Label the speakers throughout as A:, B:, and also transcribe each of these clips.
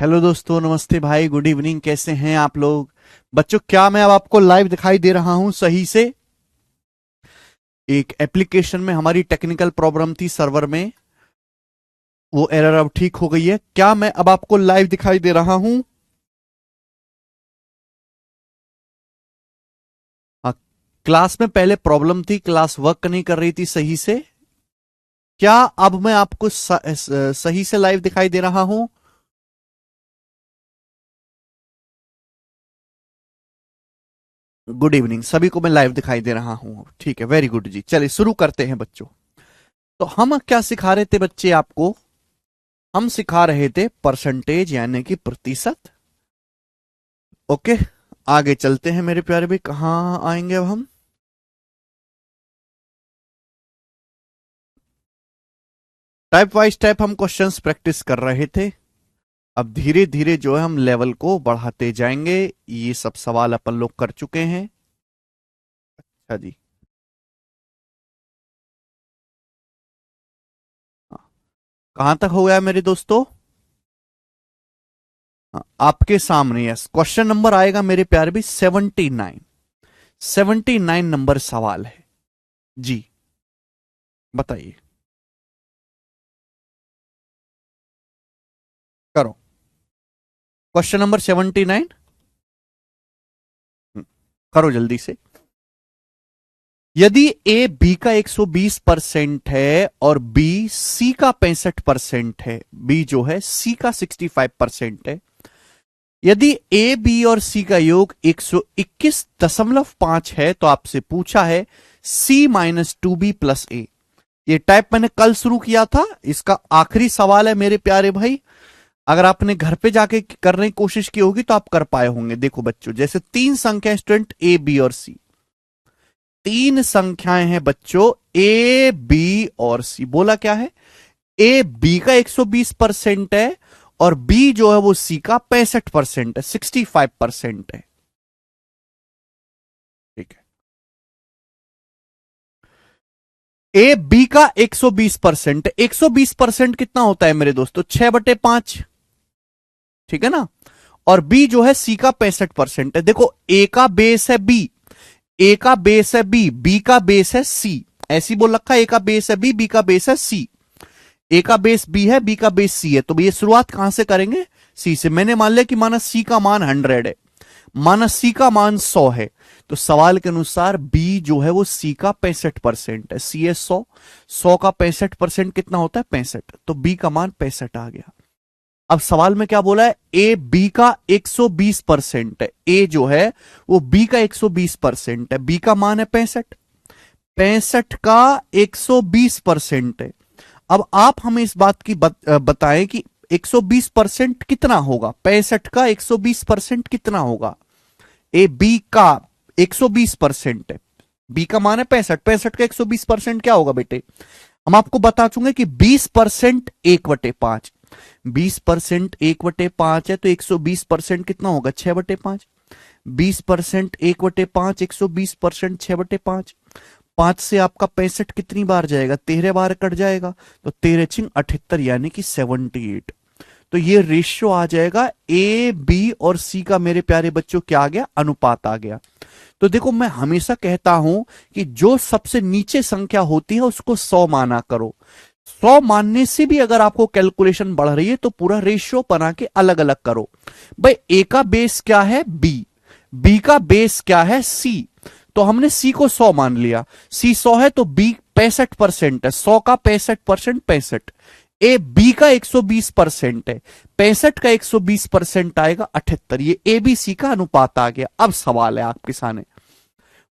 A: Hello दोस्तों, नमस्ते भाई, गुड इवनिंग। कैसे हैं आप लोग? बच्चों, क्या मैं अब आपको लाइव दिखाई दे रहा हूं सही से? एक एप्लीकेशन में हमारी टेक्निकल प्रॉब्लम थी सर्वर में, वो एरर अब ठीक हो गई है। क्या मैं अब आपको लाइव दिखाई दे रहा हूं? हाँ। क्लास में पहले प्रॉब्लम थी, क्लास वर्क नहीं कर रही थी सही से। क्या अब मैं आपको सही से लाइव दिखाई दे रहा हूं? गुड इवनिंग, सभी को मैं लाइव दिखाई दे रहा हूं। ठीक है, वेरी गुड जी। चलिए शुरू करते हैं बच्चों। तो हम क्या सिखा रहे थे बच्चे आपको? हम सिखा रहे थे परसेंटेज यानी कि प्रतिशत। ओके, आगे चलते हैं मेरे प्यारे भाई। कहां आएंगे अब हम? टाइप वाइज टाइप हम क्वेश्चंस प्रैक्टिस कर रहे थे। अब धीरे धीरे जो है हम लेवल को बढ़ाते जाएंगे। ये सब सवाल अपन लोग कर चुके हैं। अच्छा जी। हाँ, कहां तक हो गया मेरे दोस्तों? हाँ, आपके सामने यस क्वेश्चन नंबर आएगा मेरे प्यारे भी 79। 79 नंबर सवाल है जी। बताइए। करो। Question number 79। करो जल्दी से। यदि ए बी का 120% है और बी सी का 65% है, बी जो है सी का 65% है, यदि ए बी और सी का योग 121.5 है, तो आपसे पूछा है सी माइनस टू बी प्लस ए। ये टाइप मैंने कल शुरू किया था, इसका आखिरी सवाल है मेरे प्यारे भाई। अगर आपने घर पे जाके करने की कोशिश की होगी तो आप कर पाए होंगे। देखो बच्चों, जैसे तीन संख्या स्टूडेंट ए बी और सी, तीन संख्याएं हैं बच्चों ए बी और सी। बोला क्या है? ए बी का 120% है और बी जो है वो सी का 65% है, 65% है। ठीक है, ए बी का 120%। 120% कितना होता है मेरे दोस्तों? 6/5। ठीक है ना? और बी जो है सी का 65% है। देखो, ए का बेस है बी, ए का बेस है बी, बी का बेस है सी। ऐसी बोल रखा है, ए का बेस है बी, बी का बेस है सी। ए का बेस बी है, बी का बेस सी है, तो ये शुरुआत कहां से करेंगे? सी से। मैंने मान लिया कि माना सी का मान 100 है, माना सी का मान 100 है, तो सवाल के अनुसार बी जो है वो सी का 65% है। सी है 100, 100 का 65% कितना होता है? 65, तो बी का मान 65 आ गया। अब सवाल में क्या बोला है? ए बी का 120% है, ए जो है वो बी का 120% है, बी का मान है 65, 65 का 120% है। अब आप हमें इस बात की बताएं कि 120% कितना होगा? 65 का 120% कितना होगा? ए बी का 120% है, बी का मान है 65, 65 का 120% क्या होगा बेटे? हम आपको बता चुके कि 20% 1/5। 20% 1/5 है, तो 120% कितना होगा? 6/5। 20% 1/5, 120% 6/5। 5 से आपका 65 कितनी बार जाएगा? 13 बार कट जाएगा, तो 13 छिंग 78 यानी कि 78। तो ये रेशियो आ जाएगा ए बी और सी का मेरे प्यारे बच्चों। क्या आ गया? अनुपात आ गया। तो देखो, मैं हमेशा कहता हूं कि जो सबसे नीचे संख्या होती है उसको 100 माना करो। 100 मानने से भी अगर आपको कैलकुलेशन बढ़ रही है तो पूरा रेशियो बना के अलग अलग करो। भाई, ए का बेस क्या है? बी, बी का बेस क्या है? सी। तो हमने सी को 100 मान लिया, सी 100 है तो बी 65% है, 100 का 65% 65। ए बी का 120% है, 65 का 120% आएगा 78। ये ए बी सी का अनुपात आ गया। अब सवाल है आपके सामने,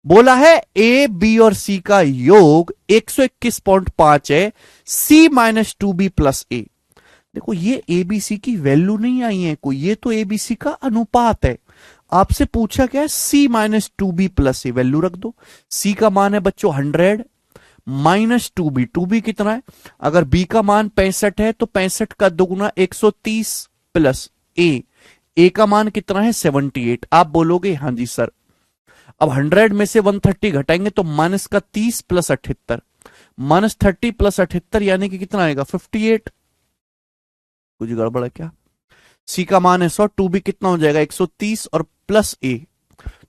A: बोला है ए बी और सी का योग 121.5 है, सी माइनस टू बी प्लस ए। देखो, ये एबीसी की वैल्यू नहीं आई है कोई, ये तो एबीसी का अनुपात है। आपसे पूछा क्या है? सी minus to be plus A, value रख दो। सी का मान है बच्चों 100 माइनस टू बी कितना है? अगर बी का मान 65 है तो 65 का दुगुना 130 प्लस ए का मान कितना है? 78। आप बोलोगे हाँ जी सर। अब 100 में से 130 घटाएंगे तो माइनस का 30 प्लस 78, माइनस 30 प्लस 78 यानी कि कितना आएगा? 58। कुछ गड़बड़ है क्या? सी का मान है 100, 2b कितना हो जाएगा 130 और प्लस a,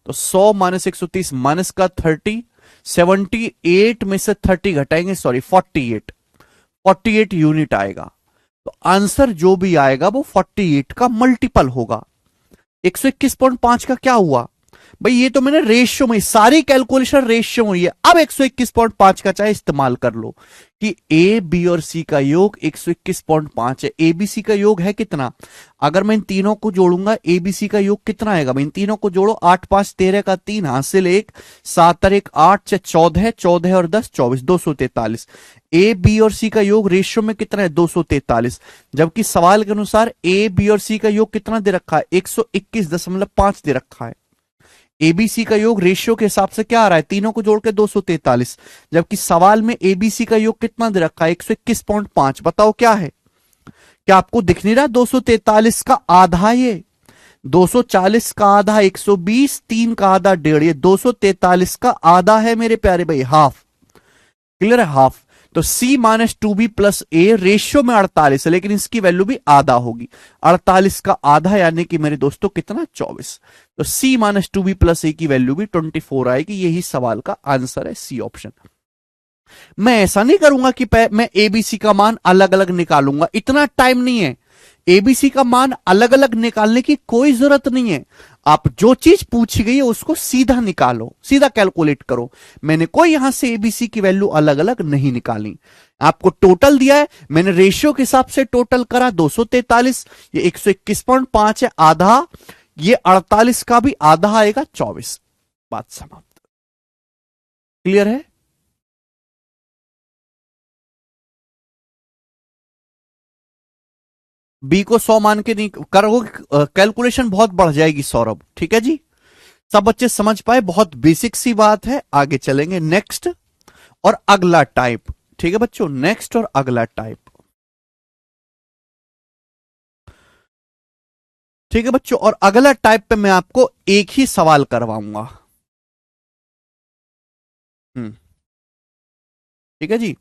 A: तो 100 माइनस 130 माइनस का 30, 78 में से 30 घटाएंगे, सॉरी 48 यूनिट आएगा। तो आंसर जो भी आएगा वो 48 का मल्टीपल होगा। 121.5 का क्या हुआ भाई, ये तो मैंने रेशियो में, सारी कैलकुलेशन रेशियो में हुई है। अब 121.5 का चाहे इस्तेमाल कर लो कि ए बी और सी का योग 121.5 है। ए बी सी का योग है कितना, अगर मैं इन तीनों को जोड़ूंगा ए बी सी का योग कितना आएगा, इन तीनों को जोड़ो, 8 5 13 का 3 हासिल 1, 7 और 1 8 14, 14 और 10 24, 243। ए बी और सी का योग रेशियो में कितना है 243, जबकि सवाल के अनुसार ए बी और सी का योग कितना दे रखा है 121.5 दे रखा है। एबीसी का योग रेशियो के हिसाब से क्या आ रहा है, तीनों को जोड़ के 243, जबकि सवाल में एबीसी का योग कितना दे रखा है 121.5। बताओ क्या है, क्या आपको दिख नहीं रहा 243 का आधा, ये 240 का आधा 120, 3 का आधा 1.5, ये 243 का आधा है मेरे प्यारे भाई, हाफ। क्लियर है, हाफ। तो C माइनस 2b प्लस ए रेशियो में 48 है, लेकिन इसकी वैल्यू भी आधा होगी, 48 का आधा यानी कि मेरे दोस्तों कितना 24। तो C माइनस 2b प्लस ए की वैल्यू भी 24 आएगी। यही सवाल का आंसर है, सी ऑप्शन। मैं ऐसा नहीं करूंगा कि मैं एबीसी का मान अलग अलग निकालूंगा, इतना टाइम नहीं है। एबीसी का मान अलग अलग निकालने की कोई जरूरत नहीं है। आप जो चीज पूछी गई है उसको सीधा निकालो, सीधा कैलकुलेट करो। मैंने कोई यहां से एबीसी की वैल्यू अलग अलग नहीं निकाली। आपको टोटल दिया है, मैंने रेशियो के हिसाब से टोटल करा 243, ये 121.5 है, आधा, ये 48 का भी आधा आएगा 24। बात समाप्त। क्लियर है? बी को 100 मान के नहीं करोगे, कैलकुलेशन बहुत बढ़ जाएगी सौरभ। ठीक है जी, सब बच्चे समझ पाए, बहुत बेसिक सी बात है। आगे चलेंगे, नेक्स्ट और अगला टाइप। ठीक है बच्चों, नेक्स्ट और अगला टाइप। ठीक है बच्चों, और अगला टाइप पे मैं आपको एक ही सवाल करवाऊंगा। ठीक है जी,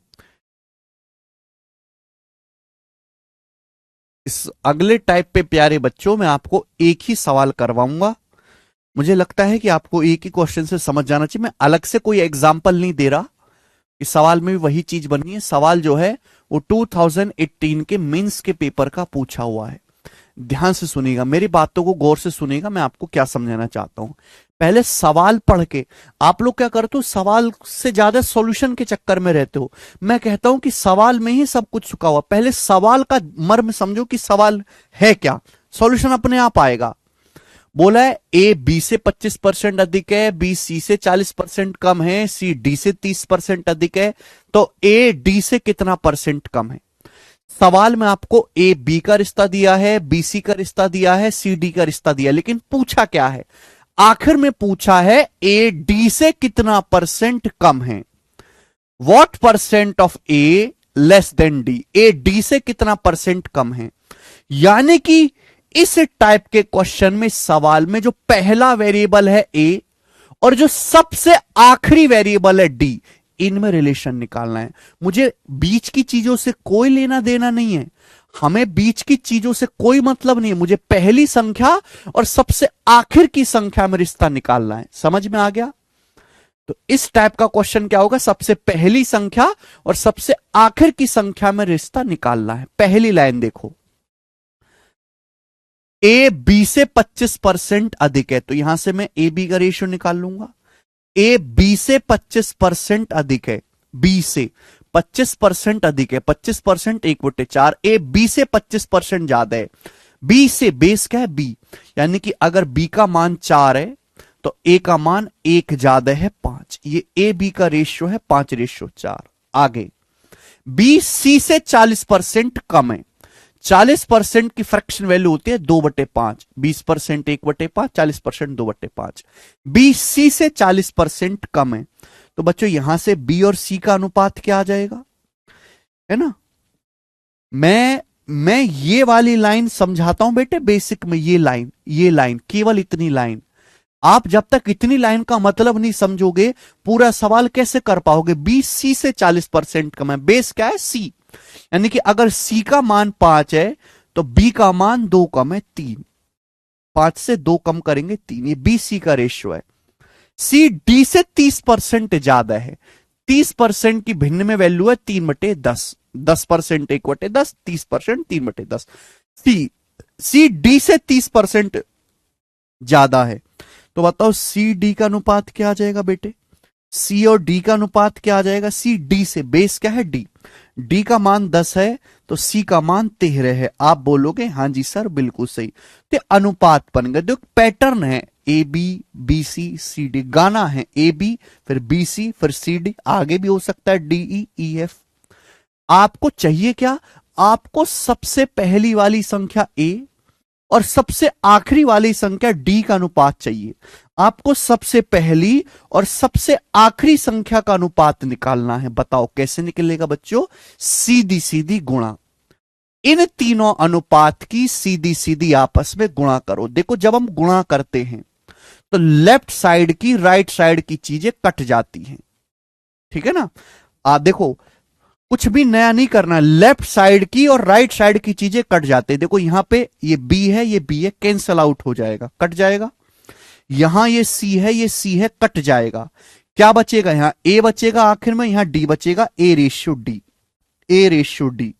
A: इस अगले टाइप पे प्यारे बच्चों मैं आपको एक ही सवाल करवाऊंगा। मुझे लगता है कि आपको एक ही क्वेश्चन से समझ जाना चाहिए। मैं अलग से कोई एग्जाम्पल नहीं दे रहा, इस सवाल में भी वही चीज बनी है। सवाल जो है वो 2018 के मेंस के पेपर का पूछा हुआ है। ध्यान से सुनिएगा, मेरी बातों को गौर से सुनिएगा, मैं आपको क्या समझाना चाहता हूं। पहले सवाल पढ़ के आप लोग क्या करते हो, सवाल से ज्यादा सॉल्यूशन के चक्कर में रहते हो। मैं कहता हूं कि सवाल में ही सब कुछ छुपा हुआ, पहले सवाल का मर्म समझो कि सवाल है क्या, सॉल्यूशन अपने आप आएगा। बोला है ए बी से 25% अधिक है, बी सी से 40% कम है, सी डी से 30% अधिक है, तो ए डी से कितना परसेंट कम है। सवाल में आपको ए बी का रिश्ता दिया है, बी सी का रिश्ता दिया है, सी डी का रिश्ता दिया है, लेकिन पूछा क्या है, आखिर में पूछा है ए डी से कितना परसेंट कम है। What percent of A less than D, A D से कितना परसेंट कम है। यानी कि इस टाइप के क्वेश्चन में सवाल में जो पहला वेरिएबल है ए और जो सबसे आखिरी वेरिएबल है डी, इनमें रिलेशन निकालना है। मुझे बीच की चीजों से कोई लेना देना नहीं है, हमें बीच की चीजों से कोई मतलब नहीं है। मुझे पहली संख्या और सबसे आखिर की संख्या में रिश्ता निकालना है। समझ में आ गया? तो इस टाइप का क्वेश्चन क्या होगा, सबसे पहली संख्या और सबसे आखिर की संख्या में रिश्ता निकालना है। पहली लाइन देखो, ए बी से 25% अधिक है, तो यहां से मैं ए बी का रेशियो निकाल लूंगा। ए बी से 25% अधिक है, बी से 25% अधिक है, 25% 1/4, ए बी से 25% ज्यादा है। बी से बेस क्या है, बी, यानी कि अगर बी का मान 4 है तो ए का मान 1 ज्यादा है 5। ये ए बी का रेशियो है 5:4। आगे, बी सी से 40% कम है। 40% की फ्रैक्शन वैल्यू होती है 2/5, 20% 1/5, 40% 2/5। बी सी से 40% कम है, तो बच्चों यहां से बी और सी का अनुपात क्या आ जाएगा, है ना। मैं ये वाली लाइन समझाता हूं बेटे बेसिक में, ये लाइन केवल इतनी लाइन, आप जब तक इतनी लाइन का मतलब नहीं समझोगे पूरा सवाल कैसे कर पाओगे। बी सी से 40% कम है, बेस क्या है सी, यानी कि अगर सी का मान 5 है तो बी का मान 2 कम है 3, 5 से 2 कम करेंगे 3, ये बी सी का रेशियो है। सी डी से 30% ज्यादा है, 30% की भिन्न में वैल्यू है 3/10, 10% 1/10, 30% 3/10। सी डी से 30% ज्यादा है, तो बताओ सी डी का अनुपात क्या आ जाएगा बेटे? सी और डी का अनुपात क्या आ जाएगा? सी डी से, बेस क्या है? डी। डी का मान 10 है तो सी का मान 13 है। आप बोलोगे हाँ जी सर बिल्कुल सही। तो अनुपात बन गए, देखो पैटर्न है A B, B C, C D. गाना है ए बी फिर बी सी फिर सी डी, आगे भी हो सकता है डी ई ई एफ। आपको चाहिए क्या? आपको सबसे पहली वाली संख्या ए और सबसे आखिरी वाली संख्या डी का अनुपात चाहिए। आपको सबसे पहली और सबसे आखिरी संख्या का अनुपात निकालना है। बताओ कैसे निकलेगा बच्चों? सीधी सीधी गुणा, इन तीनों अनुपात की सीधी सीधी आपस में गुणा करो। देखो जब हम गुणा करते हैं तो लेफ्ट साइड की राइट साइड की चीजें कट जाती हैं, ठीक है ना? आप देखो कुछ भी नया नहीं करना, लेफ्ट साइड की और राइट साइड की चीजें कट जाते हैं। देखो यहां पे ये बी है, ये बी है, कैंसल आउट हो जाएगा, कट जाएगा। यहां ये सी है, ये सी है, कट जाएगा। क्या बचेगा? यहां ए बचेगा आखिर में, यहां डी बचेगा, ए रेशियो डी, ए रेशियो डी।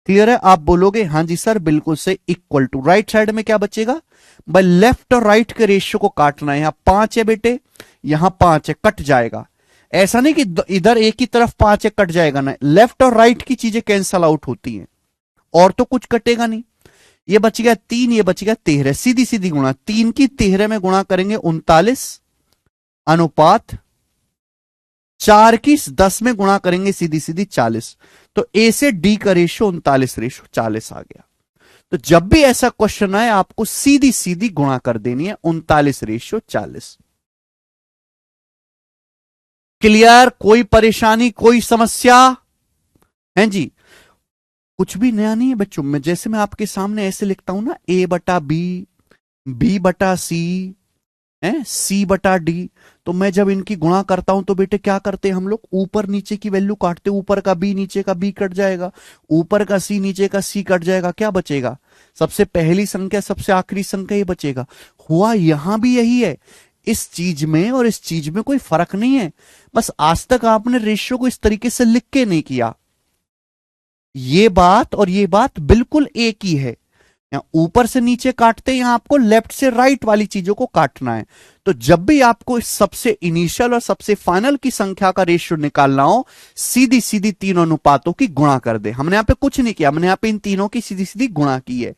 A: क्लियर है? आप बोलोगे हाँ जी सर बिल्कुल से। इक्वल टू राइट साइड में क्या बचेगा भाई? लेफ्ट और राइट के रेशियो को काटना है। यहां 5 है बेटे, यहां 5 है, कट जाएगा। ऐसा नहीं कि इधर एक ही तरफ 5 है कट जाएगा ना, लेफ्ट और राइट की चीजें कैंसल आउट होती हैं और तो कुछ कटेगा नहीं। ये बच गया 3, ये बच गया 13, सीधी सीधी गुणा। 3 की 13 में गुणा करेंगे 39 अनुपात 4 की 10 में गुणा करेंगे सीधी सीधी 40। तो ए से डी का रेशियो 39:40 आ गया। तो जब भी ऐसा क्वेश्चन आए आपको सीधी सीधी गुणा कर देनी है 39:40। क्लियर? कोई परेशानी, कोई समस्या है जी? कुछ भी नया नहीं है बच्चों में। जैसे मैं आपके सामने ऐसे लिखता हूं ना, ए बटा बी, बी बटा सी है, सी बटा डी। तो मैं जब इनकी गुणा करता हूं तो बेटे क्या करते हैं हम लोग? ऊपर नीचे की वैल्यू काटते, ऊपर का बी नीचे का बी कट जाएगा, ऊपर का सी नीचे का सी कट जाएगा। क्या बचेगा? सबसे पहली संख्या सबसे आखिरी संख्या ही बचेगा। हुआ यहां भी यही है, इस चीज में और इस चीज में कोई फर्क नहीं है। बस आज तक आपने रेशियो को इस तरीके से लिख के नहीं किया। ये बात और ये बात बिल्कुल एक ही है। यहां ऊपर से नीचे काटते हैं, यहां आपको लेफ्ट से राइट वाली चीजों को काटना है। तो जब भी आपको इस सबसे इनिशियल और सबसे फाइनल की संख्या का रेशियो निकालना हो, सीधी सीधी तीनों अनुपातों की गुणा कर दे। हमने यहां पे कुछ नहीं किया, हमने यहां पे इन तीनों की सीधी सीधी गुणा की है।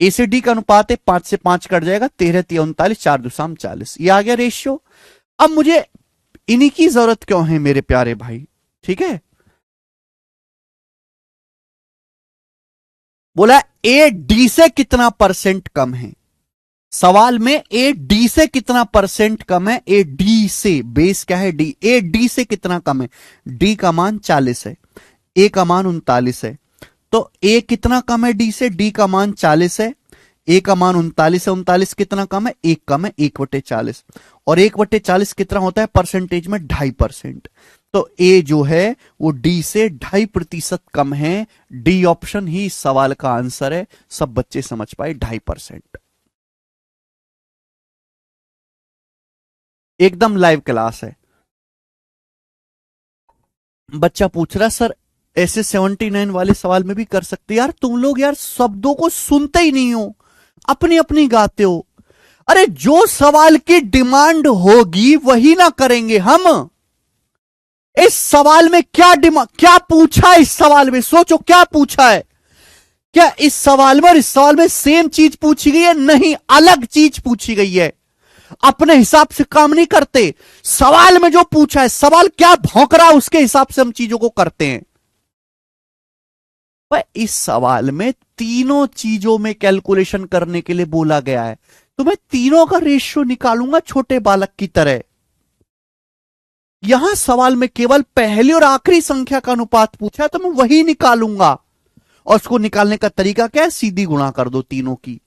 A: ए से डी का अनुपात है, 5 से 5 कट जाएगा, 13 3 39, 4 2 40। ये आ गया रेशियो। अब मुझे इन्हीं की जरूरत क्यों है मेरे प्यारे भाई? ठीक है, बोला ए डी से कितना परसेंट कम है। सवाल में ए डी से कितना परसेंट कम है? ए डी से, बेस क्या है? डी। ए डी से कितना कम है? डी का मान 40 है, ए का मान 39 है। तो ए कितना कम है डी से? डी का मान 40 है, ए का मान 39 है। 39 कितना कम है? 1 कम है, 1/40। और 1/40 कितना होता है परसेंटेज में? 2.5%। तो ए जो है वो डी से 2.5% कम है। डी ऑप्शन ही इस सवाल का आंसर है। सब बच्चे समझ पाए, 2.5%। एकदम लाइव क्लास है। बच्चा पूछ रहा सर ऐसे 79 वाले सवाल में भी कर सकते? यार तुम लोग यार शब्दों को सुनते ही नहीं हो, अपनी अपनी गाते हो। अरे जो सवाल की डिमांड होगी वही ना करेंगे हम। इस सवाल में क्या डिमांड, क्या पूछा है इस सवाल में? सोचो क्या पूछा है। क्या इस सवाल में और इस सवाल में सेम चीज पूछी गई है? नहीं, अलग चीज पूछी गई है। अपने हिसाब से काम नहीं करते। सवाल में जो पूछा है, सवाल क्या भौंक रहा है उसके हिसाब से हम चीजों को करते हैं। पर इस सवाल में तीनों चीजों में कैलकुलेशन करने के लिए बोला गया है, तो मैं तीनों का रेशियो निकालूंगा छोटे बालक की तरह। यहां सवाल में केवल पहली और आखिरी संख्या का अनुपात पूछा है, तो मैं वही निकालूंगा। और उसको निकालने का तरीका क्या है? सीधी गुणा कर दो तीनों की।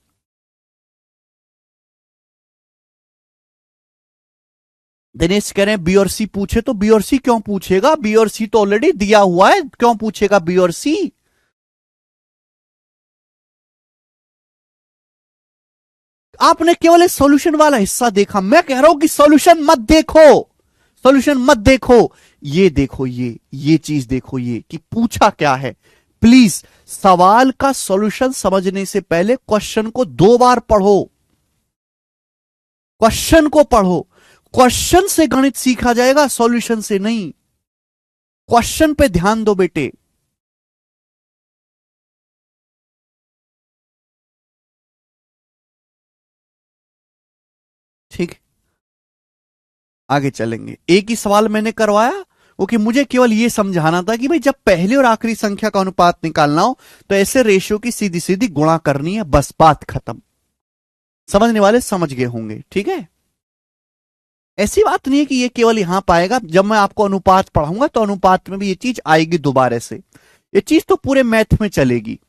A: दिनेश कह रहे हैं बी और सी पूछे, तो बी और सी क्यों पूछेगा? बी और सी तो ऑलरेडी दिया हुआ है, क्यों पूछेगा बी और सी? आपने केवल इस सॉल्यूशन वाला हिस्सा देखा। मैं कह रहा हूं कि सॉल्यूशन मत देखो, सॉल्यूशन मत देखो, ये देखो, ये चीज देखो, ये कि पूछा क्या है। प्लीज सवाल का सॉल्यूशन समझने से पहले क्वेश्चन को 2 बार पढ़ो, क्वेश्चन को पढ़ो। क्वेश्चन से गणित सीखा जाएगा, सॉल्यूशन से नहीं। क्वेश्चन पे ध्यान दो बेटे। ठीक, आगे चलेंगे। एक ही सवाल मैंने करवाया, वो कि मुझे केवल यह समझाना था कि भाई जब पहली और आखिरी संख्या का अनुपात निकालना हो तो ऐसे रेशियो की सीधी सीधी गुणा करनी है, बस बात खत्म। समझने वाले समझ गए होंगे, ठीक है। ऐसी बात नहीं है कि ये केवल यहां पाएगा, जब मैं आपको अनुपात पढ़ाऊंगा तो अनुपात में भी ये चीज आएगी दोबारा से। ये चीज तो पूरे मैथ में चलेगी।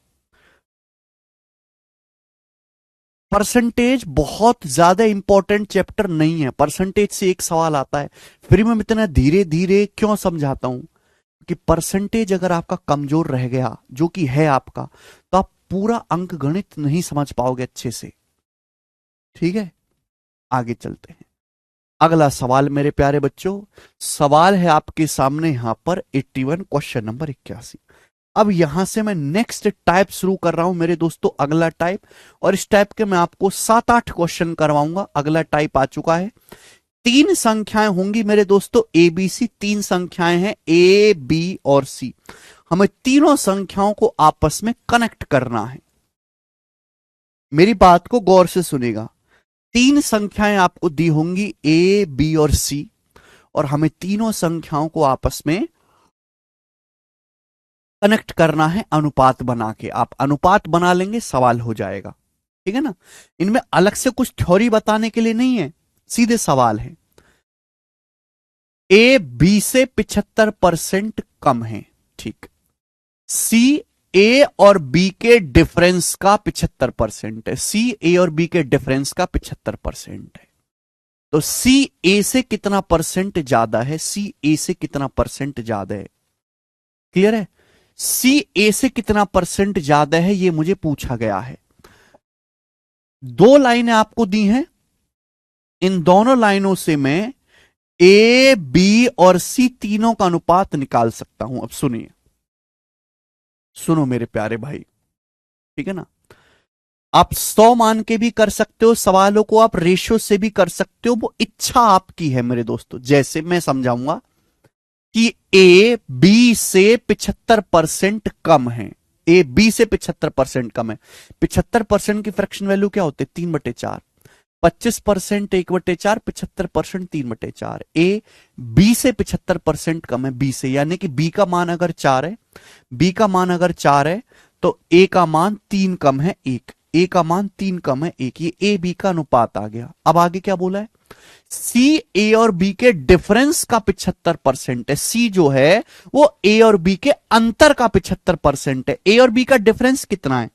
A: परसेंटेज बहुत ज्यादा इंपॉर्टेंट चैप्टर नहीं है। परसेंटेज से एक सवाल आता है, फिर मैं इतना धीरे धीरे क्यों समझाता हूं कि परसेंटेज अगर आपका कमजोर रह गया, जो कि है आपका, तो आप पूरा अंक गणित नहीं समझ पाओगे अच्छे से। ठीक है, आगे चलते हैं। अगला सवाल मेरे प्यारे बच्चों, सवाल है आपके सामने यहां पर 81, क्वेश्चन नंबर 81। अब यहां से मैं नेक्स्ट टाइप शुरू कर रहा हूं मेरे दोस्तों, अगला टाइप। और इस टाइप के मैं आपको 7-8 क्वेश्चन करवाऊंगा। अगला टाइप आ चुका है। 3 संख्याएं होंगी मेरे दोस्तों, ए बी सी। 3 संख्याएं हैं, ए बी और सी। हमें तीनों संख्याओं को आपस में कनेक्ट करना है। मेरी बात को गौर से सुनेगा। 3 संख्याएं आपको दी होंगी, ए बी और सी, और हमें तीनों संख्याओं को आपस में कनेक्ट करना है अनुपात बना के। आप अनुपात बना लेंगे, सवाल हो जाएगा। ठीक है ना, इनमें अलग से कुछ थ्योरी बताने के लिए नहीं है, सीधे सवाल है। ए बी से 75% कम है, ठीक। सी ए और बी के डिफरेंस का 75% है। सी ए और बी के डिफरेंस का 75% है। तो सी ए से कितना परसेंट ज्यादा है? सी ए से कितना परसेंट ज्यादा है? क्लियर है? सी ए से कितना परसेंट ज्यादा है, यह मुझे पूछा गया है। 2 लाइनें आपको दी हैं, इन दोनों लाइनों से मैं ए बी और सी तीनों का अनुपात निकाल सकता हूं। अब सुनिए, सुनो मेरे प्यारे भाई, ठीक है ना। आप 100 मान के भी कर सकते हो सवालों को, आप रेशियो से भी कर सकते हो, वो इच्छा आपकी है मेरे दोस्तों। जैसे मैं समझाऊंगा कि ए बी से 75% कम है। ए बी से 75% कम है। 75% की फ्रैक्शन वैल्यू क्या होते? 3/4। 25% 1/4, 75% 3/4। ए बी से 75% कम है, बी से, यानी कि बी का मान अगर 4 है, बी का मान अगर 4 है तो ए का मान 3 कम है 1। ए का मान 3 कम है 1। ये ए बी का अनुपात आ गया। अब आगे क्या बोला है? सी ए और बी के डिफरेंस का 75% है। सी जो है वो ए और बी के अंतर का 75% है। ए और बी का डिफरेंस कितना है?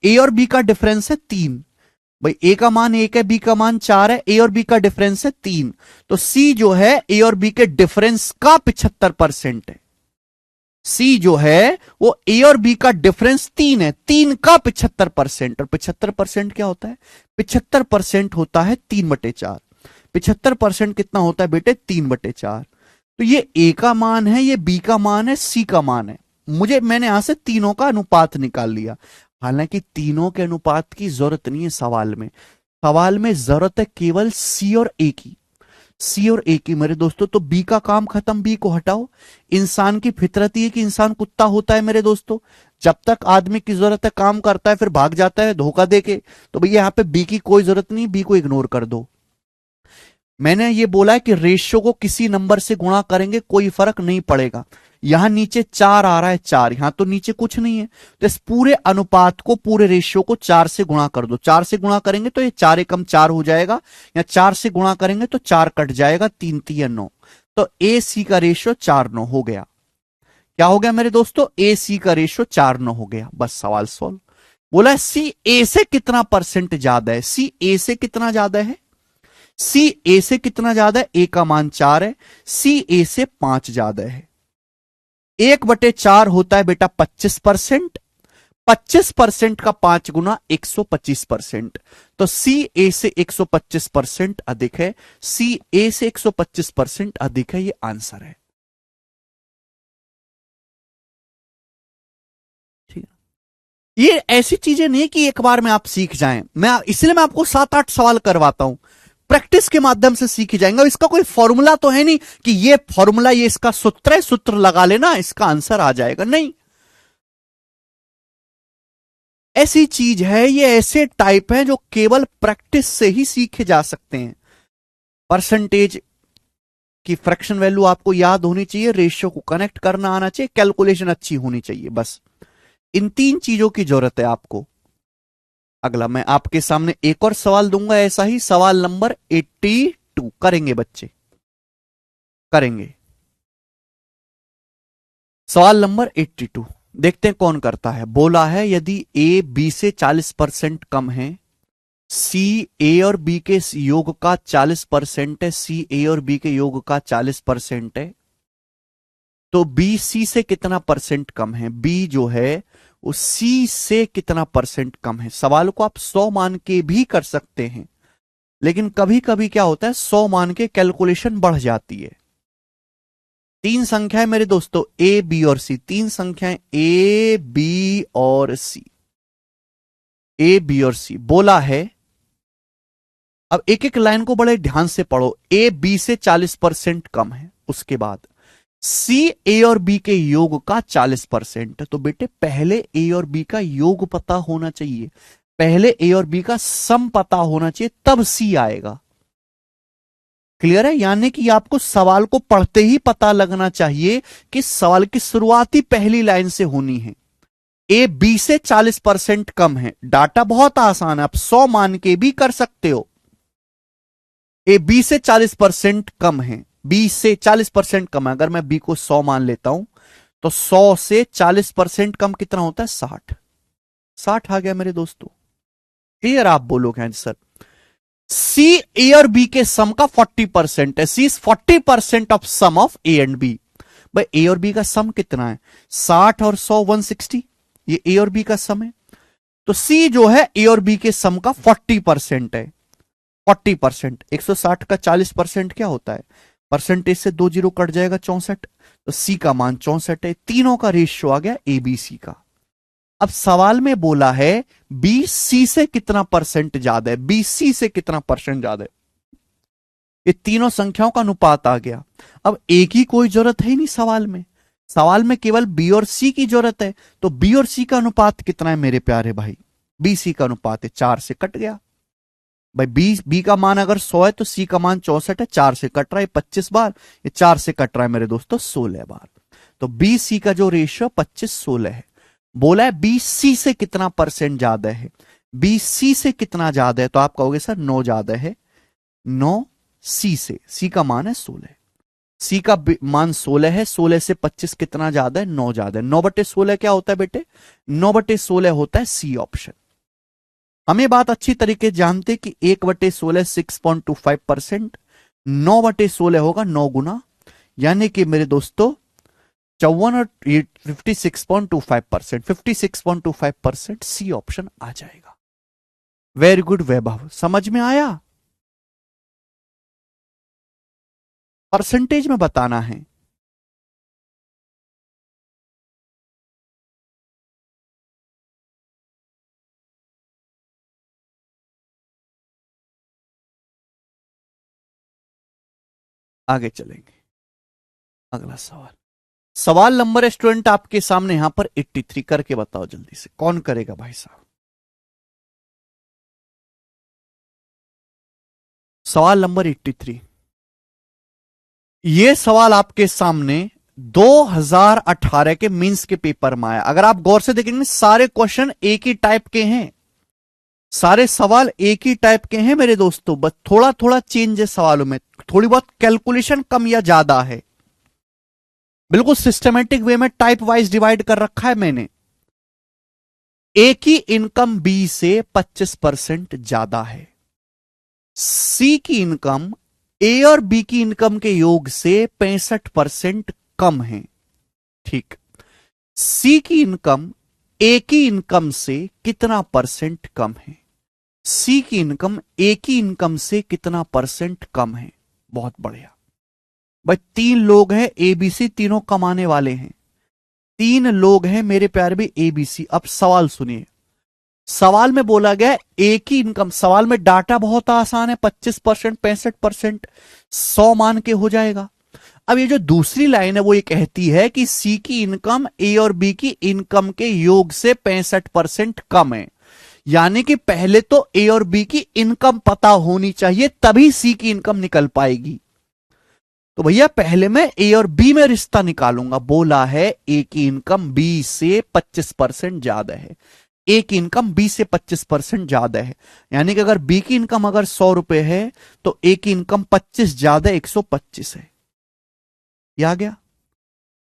A: ए और बी का डिफरेंस है 3। भाई ए का मान 1 है, बी का मान 4 है, ए और बी का डिफरेंस है 3। तो सी जो है ए और बी के डिफरेंस का 75% है। सी जो है वो ए और बी का डिफरेंस 3 है, 3 का 75%। और 75% क्या होता है? 75% होता है 3/4। 75% कितना होता है बेटे? 3/4। तो ये ए का मान है, ये बी का मान है, सी का मान है। मैंने यहां से तीनों का अनुपात निकाल लिया। हालांकि तीनों के अनुपात की जरूरत नहीं है सवाल में। सवाल में जरूरत है केवल सी और ए की। सी और ए की मेरे दोस्तों। तो बी का काम खत्म, बी को हटाओ। इंसान की फितरत ये कि इंसान कुत्ता होता है मेरे दोस्तों। जब तक आदमी की जरूरत है काम करता है, फिर भाग जाता है धोखा देके। तो भैया यहां पे बी की कोई जरूरत नहीं, बी को इग्नोर कर दो। मैंने ये बोला है कि रेशियो को किसी नंबर से गुणा करेंगे कोई फर्क नहीं पड़ेगा। यहां नीचे 4 आ रहा है, 4, यहां तो नीचे कुछ नहीं है। तो इस पूरे अनुपात को, पूरे रेशियो को 4 से गुणा कर दो। 4 से गुणा करेंगे तो ये 4 एकम 4 हो जाएगा, या 4 से गुणा करेंगे तो 4 कट जाएगा, 3 3 9। तो ए सी का रेशियो 4:9 हो गया। क्या हो गया मेरे दोस्तों? ए सी का रेशियो 4:9 हो गया। बस सवाल सॉल्व। बोला है सी ए से कितना परसेंट ज्यादा है? सी ए से कितना ज्यादा है? सी ए से कितना ज्यादा है? ए का मान 4 है, सी ए से 5 ज्यादा है। 1/4 होता है बेटा 25%। 25% का 5 गुना 125%। तो सी ए से 125% अधिक है, सी ए से 125% अधिक है, ये आंसर है। ठीक है, ये ऐसी चीजें नहीं कि एक बार में आप सीख जाएं, इसलिए मैं आपको 7-8 सवाल करवाता हूं, प्रैक्टिस के माध्यम से सीख जाएंगे। और इसका कोई फॉर्मूला तो है नहीं कि ये फॉर्मूला, ये इसका सूत्र है, सूत्र लगा लेना इसका आंसर आ जाएगा, नहीं। ऐसी चीज है, ये ऐसे टाइप है जो केवल प्रैक्टिस से ही सीखे जा सकते हैं। परसेंटेज की फ्रैक्शन वैल्यू आपको याद होनी चाहिए, रेशियो को कनेक्ट करना आना चाहिए, कैलकुलेशन अच्छी होनी चाहिए, बस इन 3 चीजों की जरूरत है आपको। अगला मैं आपके सामने एक और सवाल दूंगा, ऐसा ही सवाल नंबर 82 करेंगे बच्चे, करेंगे सवाल नंबर 82। देखते हैं कौन करता है। बोला है यदि ए बी से 40% कम है, सी ए और बी के योग का 40% है, सी ए और बी के योग का 40% है, तो बी सी से कितना परसेंट कम है? बी जो है वो सी से कितना परसेंट कम है? सवाल को आप 100 मान के भी कर सकते हैं, लेकिन कभी कभी क्या होता है 100 मान के कैलकुलेशन बढ़ जाती है। 3 संख्याएं मेरे दोस्तों, ए बी और सी, 3 संख्याएं ए बी और सी, ए बी और सी बोला है। अब एक एक लाइन को बड़े ध्यान से पढ़ो। ए बी से 40% कम है, उसके बाद सी ए और बी के योग का 40%। तो बेटे पहले ए और बी का योग पता होना चाहिए, पहले ए और बी का सम पता होना चाहिए, तब सी आएगा। क्लियर है? यानी कि आपको सवाल को पढ़ते ही पता लगना चाहिए कि सवाल की शुरुआती पहली लाइन से होनी है। ए बी से 40% कम है, डाटा बहुत आसान है, आप 100 मान के भी कर सकते हो। ए बी से 40% कम है, बी से 40% कम है। अगर मैं बी को 100 मान लेता हूं तो 100 से 40% कम कितना होता है? 60। 60 आ गया मेरे दोस्तों। क्लियर? आप बोलोगे आंसर। सी ए और बी के सम का 40% है, C is 40% of sum of A and B. भाई ए और बी का सम कितना है? 60 और 100 160, ये ए और बी का सम है। तो सी जो है ए और बी के सम का 40% है। 40%, 160 का 40% क्या होता है? परसेंटेज से 2 जीरो कट जाएगा, 64। तो सी का मान 64 है। तीनों का रेशियो आ गया ए बी सी का। अब सवाल में बोला है बी सी से कितना परसेंट ज्यादा है, बी सी से कितना परसेंट ज्यादा है। ये तीनों संख्याओं का अनुपात आ गया। अब ए की कोई जरूरत है ही नहीं सवाल में, सवाल में केवल बी और सी की जरूरत है। तो बी और सी का अनुपात कितना है मेरे प्यारे भाई? बी सी का अनुपात है 4 से कट गया। भाई बी का मान अगर 100 है तो सी का मान 64 है, 4 से कट रहा है 25 बार, ये 4 से कट रहा है मेरे दोस्तों 16 बार। तो बी सी का जो रेशियो 25-16 है। बोला है बी सी से कितना परसेंट ज्यादा है, बी सी से कितना ज्यादा है? तो आप कहोगे सर 9 ज्यादा है। 9 सी से, सी का मान है 16, सी का मान 16 है, 16 से 25 कितना ज्यादा है? 9 ज्यादा है। 9/16 क्या होता है बेटे? 9/16 होता है सी ऑप्शन। हम ये बात अच्छी तरीके जानते कि 1/16 6.25%, 9/16 होगा 9 गुना, यानी कि मेरे दोस्तों 54 और 56.25%, 56.25% सी ऑप्शन आ जाएगा। वेरी गुड वैभव, समझ में आया? परसेंटेज में बताना है। आगे चलेंगे। अगला सवाल, सवाल नंबर स्टूडेंट आपके सामने यहां पर 83 करके बताओ जल्दी से, कौन करेगा भाई साहब? सवाल नंबर 83, ये सवाल आपके सामने 2018 के मेंस के पेपर में आया। अगर आप गौर से देखेंगे सारे क्वेश्चन एक ही टाइप के हैं, सारे सवाल एक ही टाइप के हैं मेरे दोस्तों, बस थोड़ा थोड़ा चेंज है सवालों में, थोड़ी बहुत कैलकुलेशन कम या ज्यादा है। बिल्कुल सिस्टमेटिक वे में टाइप वाइज डिवाइड कर रखा है मैंने। ए की इनकम बी से 25% ज्यादा है, सी की इनकम ए और बी की इनकम के योग से 65% कम है। ठीक, सी की इनकम ए की इनकम से कितना परसेंट कम है? सी की इनकम ए की इनकम से कितना परसेंट कम है? बहुत बढ़िया भाई। तीन लोग हैं एबीसी, तीनों कमाने वाले हैं। तीन लोग हैं मेरे प्यारे भी एबीसी। अब सवाल सुनिए। सवाल में बोला गया है ए की इनकम। सवाल में डाटा बहुत आसान है, 25%, 65%, 100 मान के हो जाएगा। अब ये जो दूसरी लाइन है वो ये कहती है कि सी की इनकम ए और बी की इनकम के योग से 65% कम है। यानी कि पहले तो ए और बी की इनकम पता होनी चाहिए, तभी सी की इनकम निकल पाएगी। तो भैया पहले मैं ए और बी में रिश्ता निकालूंगा। बोला है ए की इनकम बी से 25% ज्यादा है। ए की इनकम बी से 25% ज्यादा है। यानी कि अगर बी की इनकम अगर 100 रुपए है तो ए की इनकम 25 ज्यादा 125 है। यह आ गया?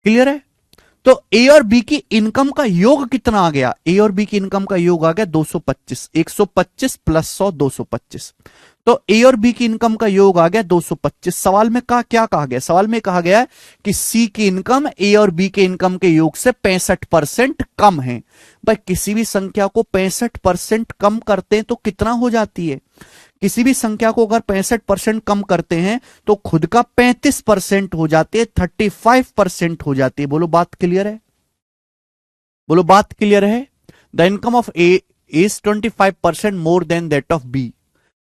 A: क्लियर है? तो ए और बी की इनकम का योग कितना आ गया? ए और बी की इनकम का योग आ गया 225। 125 प्लस 100 225। तो ए और बी की इनकम का योग आ गया 225। सवाल में क्या कहा गया? सवाल में कहा गया कि सी की इनकम ए और बी के इनकम के योग से 65% कम है। भाई किसी भी संख्या को 65% कम करते हैं तो कितना हो जाती है? किसी भी संख्या को अगर 65% कम करते हैं तो खुद का 35% हो जाती है, 35% हो जाती है। बोलो बात क्लियर है? बोलो बात क्लियर है? The income of A is 25% more than that of B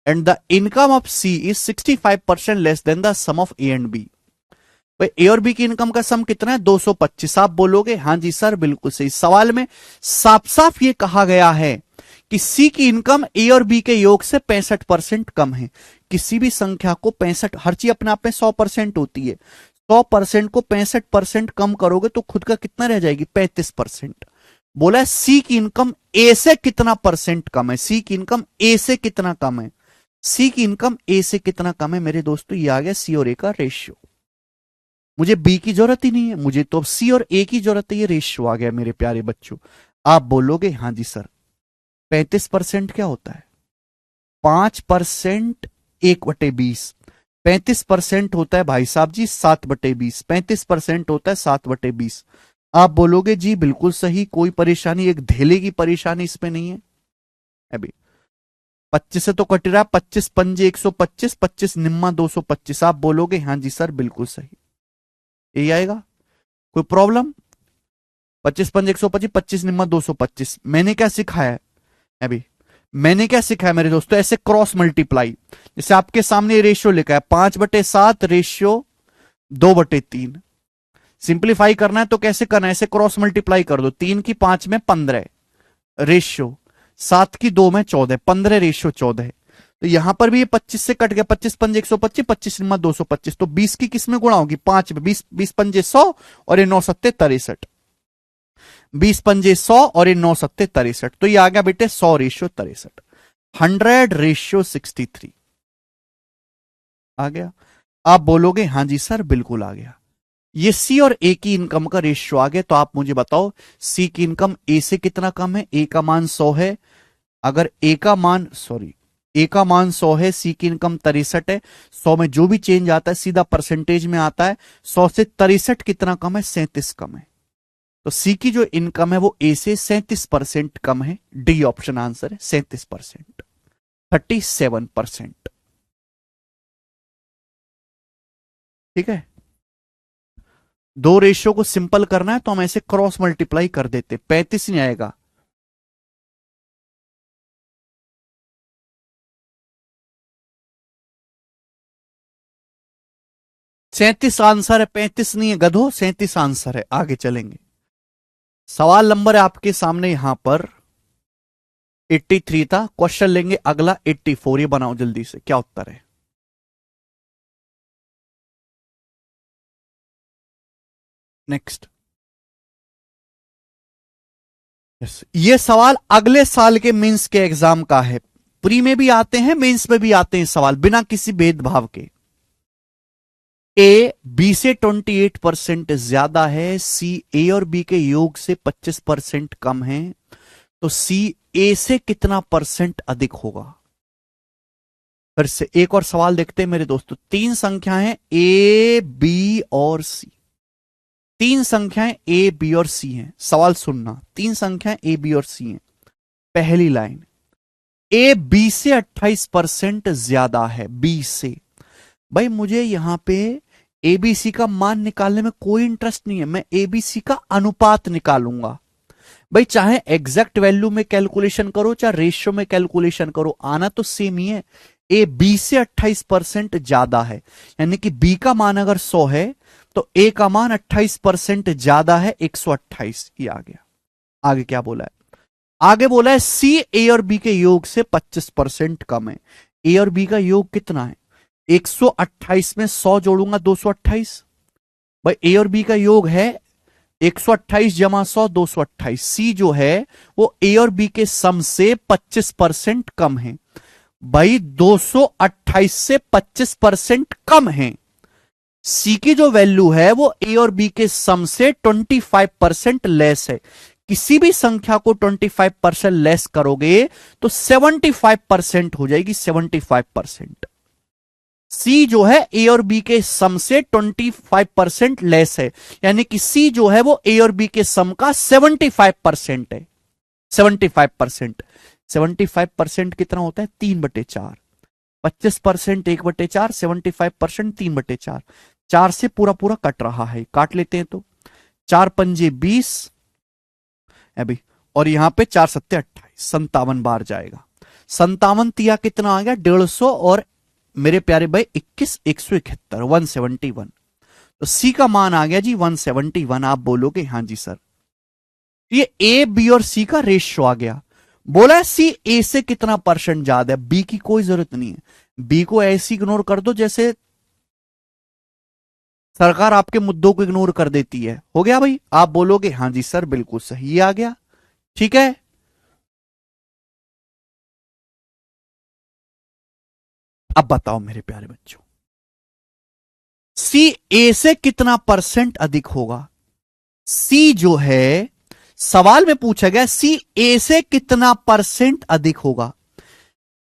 A: and the income of C is 65% less than the sum of A and B. भाई ए और बी की इनकम का सम कितना है? 225। आप बोलोगे हाँ जी सर बिल्कुल सही। सवाल में साफ साफ ये कहा गया है कि सी की इनकम ए और बी के योग से 65% कम है। किसी भी संख्या को 65, हर चीज अपने आप में 100% होती है। 100% को 65% कम करोगे तो खुद का कितना रह जाएगी? 35%। बोला है सी की इनकम ए से कितना परसेंट कम है? सी की इनकम ए से कितना कम है? सी की इनकम ए से कितना कम है मेरे दोस्तों? ये आ गया सी और ए का रेशियो। मुझे बी की जरूरत ही नहीं है, मुझे तो सी और ए की जरूरत है। ये रेशियो आ गया मेरे प्यारे बच्चों। आप बोलोगे हाँ जी सर 35% क्या होता है? 5% 1/20। 35% होता है भाई साहब जी 7/20। 35% होता है 7/20। आप बोलोगे जी बिल्कुल सही, कोई परेशानी, एक धेले की परेशानी इसमें नहीं है। अभी 25 से तो कट रहा है, 25 पंजे 125, 25 निम्मा 225। आप बोलोगे हाँ जी सर बिल्कुल सही। यही आएगा? कोई प्रॉब्लम? 25 पंजे 125, 25 निम्मा 225। मैंने क्या सिखाया है? अभी मैंने क्या सिखाया मेरे दोस्तों? ऐसे क्रॉस मल्टीप्लाई। जैसे आपके सामने रेशियो लिखा है 5/7 रेशियो 2/3। सिंप्लीफाई करना है तो कैसे करना है? ऐसे क्रॉस मल्टीप्लाई कर दो। 3 की 5 में 15 रेशियो, 7 की 2 में 14, 15 रेशियो 14। तो यहां पर भी ये 25 से कट गया। 25 पंजे 125, 25 निम्मा 225। तो 20 की किस में गुणा होगी? 5 में। 20 पंजे 100 और ये 9 सत्ते 63। 20 पंजे 100 और ये 9 सत्ते 63। तो ये आ गया बेटे 100 रेशियो 63। 100 रेशियो 63 आ गया। आप बोलोगे हाँ जी सर बिल्कुल आ गया। ये सी और ए की इनकम का रेशियो आ गया। तो आप मुझे बताओ सी की इनकम ए से कितना कम है? ए का मान 100 है। अगर ए का मान ए का मान 100 है, सी की इनकम 63 है। 100 में जो भी चेंज आता है सीधा परसेंटेज में आता है। 100 से 63 कितना कम है? 37 कम है। तो सी की जो इनकम है वो ए से 37% कम है। डी ऑप्शन आंसर है 37%, 37%। ठीक है? दो रेशियो को सिंपल करना है तो हम ऐसे क्रॉस मल्टीप्लाई कर देते। 35 नहीं आएगा। सैंतीस आंसर है, 35 नहीं है गधो, 37 आंसर है। आगे चलेंगे। सवाल नंबर है आपके सामने यहां पर 83 था। क्वेश्चन लेंगे अगला 84। ये बनाओ जल्दी से, क्या उत्तर है? नेक्स्ट। यस, ये सवाल अगले साल के मेंस के एग्जाम का है। प्री में भी आते हैं, मेंस में भी आते हैं सवाल, बिना किसी भेदभाव के। ए बी से 28% ज्यादा है। सी ए और बी के योग से 25% कम है। तो सी ए से कितना परसेंट अधिक होगा? फिर से एक और सवाल देखते हैं मेरे दोस्तों। तीन संख्या है ए बी और सी। तीन संख्याएं ए बी और सी हैं। सवाल सुनना, तीन संख्याएं ए बी और सी हैं। पहली लाइन, ए बी से 28% ज्यादा है, बी से। भाई मुझे यहां पे एबीसी का मान निकालने में कोई इंटरेस्ट नहीं है, मैं एबीसी का अनुपात निकालूंगा। भाई चाहे एग्जैक्ट वैल्यू में कैलकुलेशन करो चाहे रेशियो में कैलकुलेशन करो, आना तो सेम ही है। ए बी से 28% ज्यादा है, यानी कि बी का मान अगर 100 है तो ए का मान 28% ज्यादा है, 128। ये आ गया। आगे क्या बोला है? आगे बोला है सी ए और बी के योग से 25% कम है। ए और बी का योग कितना है? 128 में 100 जोड़ूंगा 228। भाई ए और बी का योग है 128 जमा 100 228। सी जो है वो ए और बी के सम से 25% कम है। भाई 228 से 25% कम है। सी की जो वैल्यू है वो ए और बी के सम से 25% लेस है। किसी भी संख्या को 25% लेस करोगे तो 75% हो जाएगी, 75%। सी जो है ए और बी के सम से 25% लेस है, यानी कि सी जो है वो ए और बी के सम का 75% है। 75%। 75% कितना होता है? 3/4। 25% 1/4, 75% 3/4। 4 से पूरा पूरा कट रहा है, काट लेते हैं तो 4 पंजे 20 अभी, और यहां पे 4 सत्ते 28, 57 बार जाएगा। 57 तिया कितना आ गया? 150। और मेरे प्यारे भाई 21 171, 171। तो सी का मान आ गया जी 171। आप बोलोगे हाँ जी सर। ये ए बी और सी का रेशियो आ गया। बोला है सी ए से कितना परसेंट ज्यादा है, बी की कोई जरूरत नहीं है। बी को ऐसे इग्नोर कर दो जैसे सरकार आपके मुद्दों को इग्नोर कर देती है। हो गया भाई? आप बोलोगे हाँ जी सर बिल्कुल सही, ये आ गया। ठीक है, अब बताओ मेरे प्यारे बच्चों, सी ए से कितना परसेंट अधिक होगा? सी जो है सवाल में पूछा गया सी ए से कितना परसेंट अधिक होगा।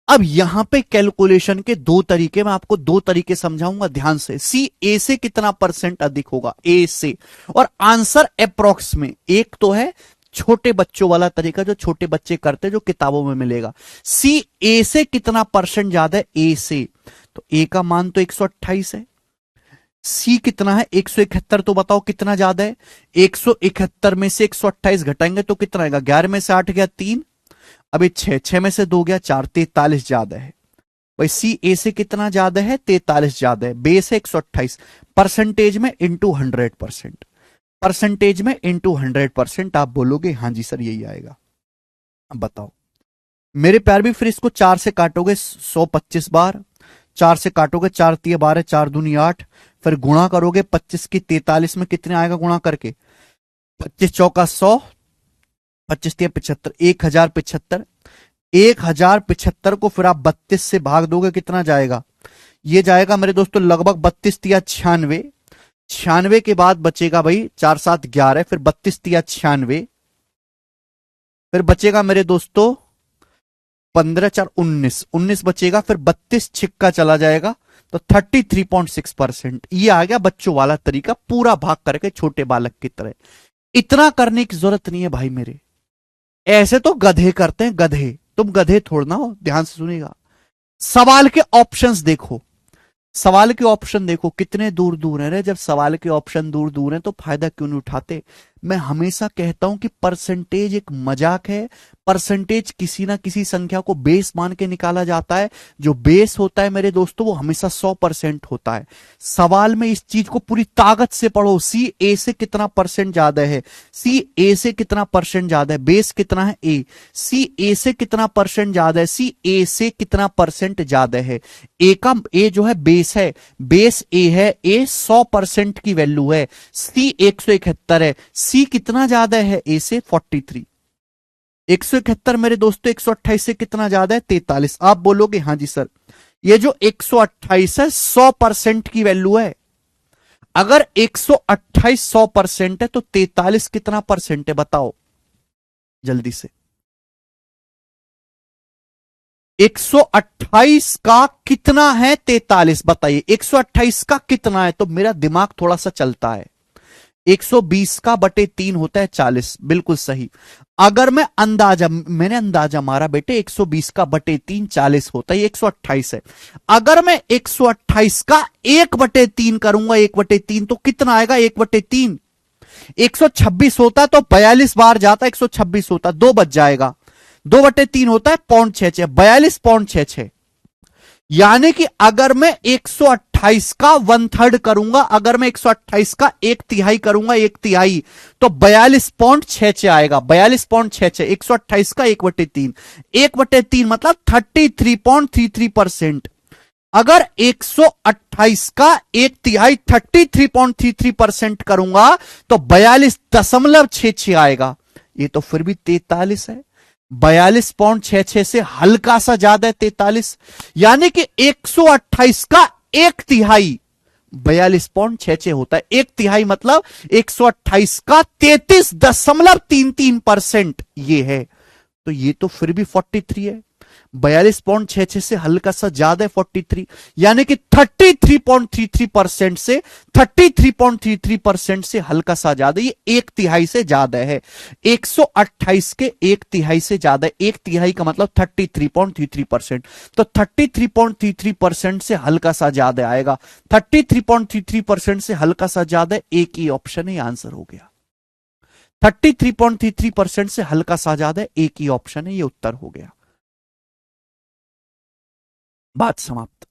A: अब यहां पे कैलकुलेशन के दो तरीके, मैं आपको दो तरीके समझाऊंगा ध्यान से। सी ए से कितना परसेंट अधिक होगा, ए से, और आंसर अप्रोक्स में। एक तो है छोटे बच्चों वाला तरीका जो छोटे बच्चे करते जो किताबों में मिलेगा। सी ए से कितना परसेंट ज्यादा है, ए से, तो ए का मान तो 128 है। सी कितना है? 171। तो बताओ कितना ज्यादा है? 171 में से 128 घटाएंगे तो कितना आएगा? 11 में से 8 गया 3, अभी 6 में से 2 गया 4, 43 ज्यादा है। भाई सी ए से कितना ज्यादा है? 43 ज्यादा है। बेस है 128, परसेंटेज में इंटू 100%। परसेंटेज में इंटू 100%। आप बोलोगे हाँ जी सर यही आएगा। अब बताओ मेरे प्यार भी, फिर इसको 4 से काटोगे 125 बार, 4 से काटोगे 4 तिया 12, 4 दूनी 8, फिर गुणा करोगे 25 की 43 में, कितने आएगा गुणा करके? 25 चौका 100, 25 तिया 75, 1075। 1075 को फिर आप 32 से भाग दोगे, कितना जाएगा? ये जाएगा मेरे दोस्तों लगभग 32 तिया 96। 96 के बाद बचेगा भाई 4 7 11, फिर 32 तिया 96, फिर बचेगा मेरे दोस्तों 15 4 19, 19 बचेगा, फिर 32 छिक्का चला जाएगा तो 33.6%। ये आ गया बच्चों वाला तरीका, पूरा भाग करके छोटे बालक की तरह। इतना करने की जरूरत नहीं है भाई मेरे, ऐसे तो गधे करते हैं, गधे। तुम गधे थोड़ना हो, ध्यान से सुनिएगा। सवाल के ऑप्शंस देखो, सवाल के ऑप्शन देखो कितने दूर दूर है रे। जब सवाल के ऑप्शन दूर दूर हैं तो फायदा क्यों नहीं उठाते? मैं हमेशा कहता हूं कि परसेंटेज एक मजाक है। परसेंटेज किसी ना किसी संख्या को बेस मान के निकाला जाता है। जो बेस होता है मेरे दोस्तों वो हमेशा 100% होता है। सवाल में इस चीज को पूरी ताकत से पढ़ो। सी ए से कितना परसेंट ज्यादा है, सी ए से कितना परसेंट ज्यादा है, बेस कितना है ए, सी ए से कितना परसेंट ज्यादा है, सी ए से कितना परसेंट ज्यादा है। ए का ए जो है बेस है, बेस ए है, ए 100% की वैल्यू है, सी 171 है। सी कितना ज्यादा है ए से? 43। 171 मेरे दोस्तों 128 से कितना ज्यादा है? 43। आप बोलोगे हाँ जी सर, ये जो 128 है 100% की वैल्यू है। अगर 128 100% है तो 43 कितना परसेंट है बताओ जल्दी से। 128 का कितना है? 43। बताइए 128 का कितना है? तो मेरा दिमाग थोड़ा सा चलता है। 120 का बटे 3 होता है 40, बिल्कुल सही। अगर मैंने अंदाजा मारा बेटे, 120 का बटे 3 40 होता है, 128 है। अगर मैं 128 का 1/3 करूंगा, 1/3 तो कितना आएगा? 1/3 126 होता तो 42 बार जाता, 126 होता 2 बच जाएगा, 2/3 होता है 0.66, 42.66। यानी कि अगर मैं 128 का 1/3 करूंगा, अगर मैं 128 का 1/3 करूंगा, 1/3, तो 42.66 आएगा, 42.66। 128 का 1/3, 1/3 मतलब 33.33%। अगर 128 का 1/3 33.33% करूंगा तो 42.66 आएगा। ये तो फिर भी 43 है, 42.66 से हल्का सा ज्यादा है 43। यानी कि 128 का 1/3 42.66 होता है। 1/3 मतलब 128 का 33.33%, ये है। तो ये तो फिर भी 43 है, 42.66 से हल्का सा ज्यादा है 43। यानी कि 33.33% से 33.33% से हल्का सा ज्यादा, ये 1/3 से ज्यादा है। 128 के 1/3 से ज्यादा है, 1/3 का मतलब 33.33%, तो 33.33% से हल्का सा ज्यादा आएगा। 33.33% से हल्का सा ज्यादा, एक ही ऑप्शन है, आंसर हो गया। 33.33% से हल्का सा ज्यादा, एक ही ऑप्शन है, ये उत्तर हो गया। बात समाप्त।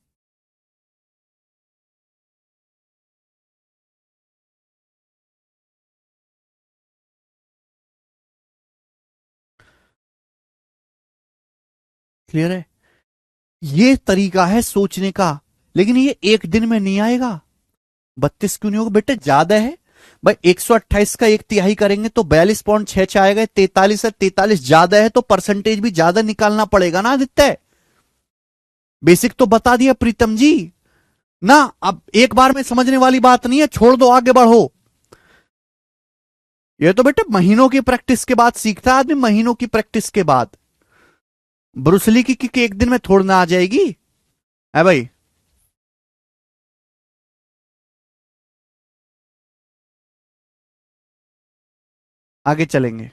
A: क्लियर है? ये तरीका है सोचने का, लेकिन ये एक दिन में नहीं आएगा। 32 क्यों नहीं होगा बेटे? ज्यादा है भाई। 128 का 1/3 करेंगे तो 42.66 आएगा, 43 है, 43 ज्यादा है तो परसेंटेज भी ज्यादा निकालना पड़ेगा ना आदित्य। बेसिक तो बता दिया प्रीतम जी ना। अब एक बार में समझने वाली बात नहीं है, छोड़ दो, आगे बढ़ो। ये तो बेटे महीनों की प्रैक्टिस के बाद सीखता है आदमी, महीनों की प्रैक्टिस के बाद। ब्रूसली की किक एक दिन में थोड़ना आ जाएगी है भाई। आगे चलेंगे।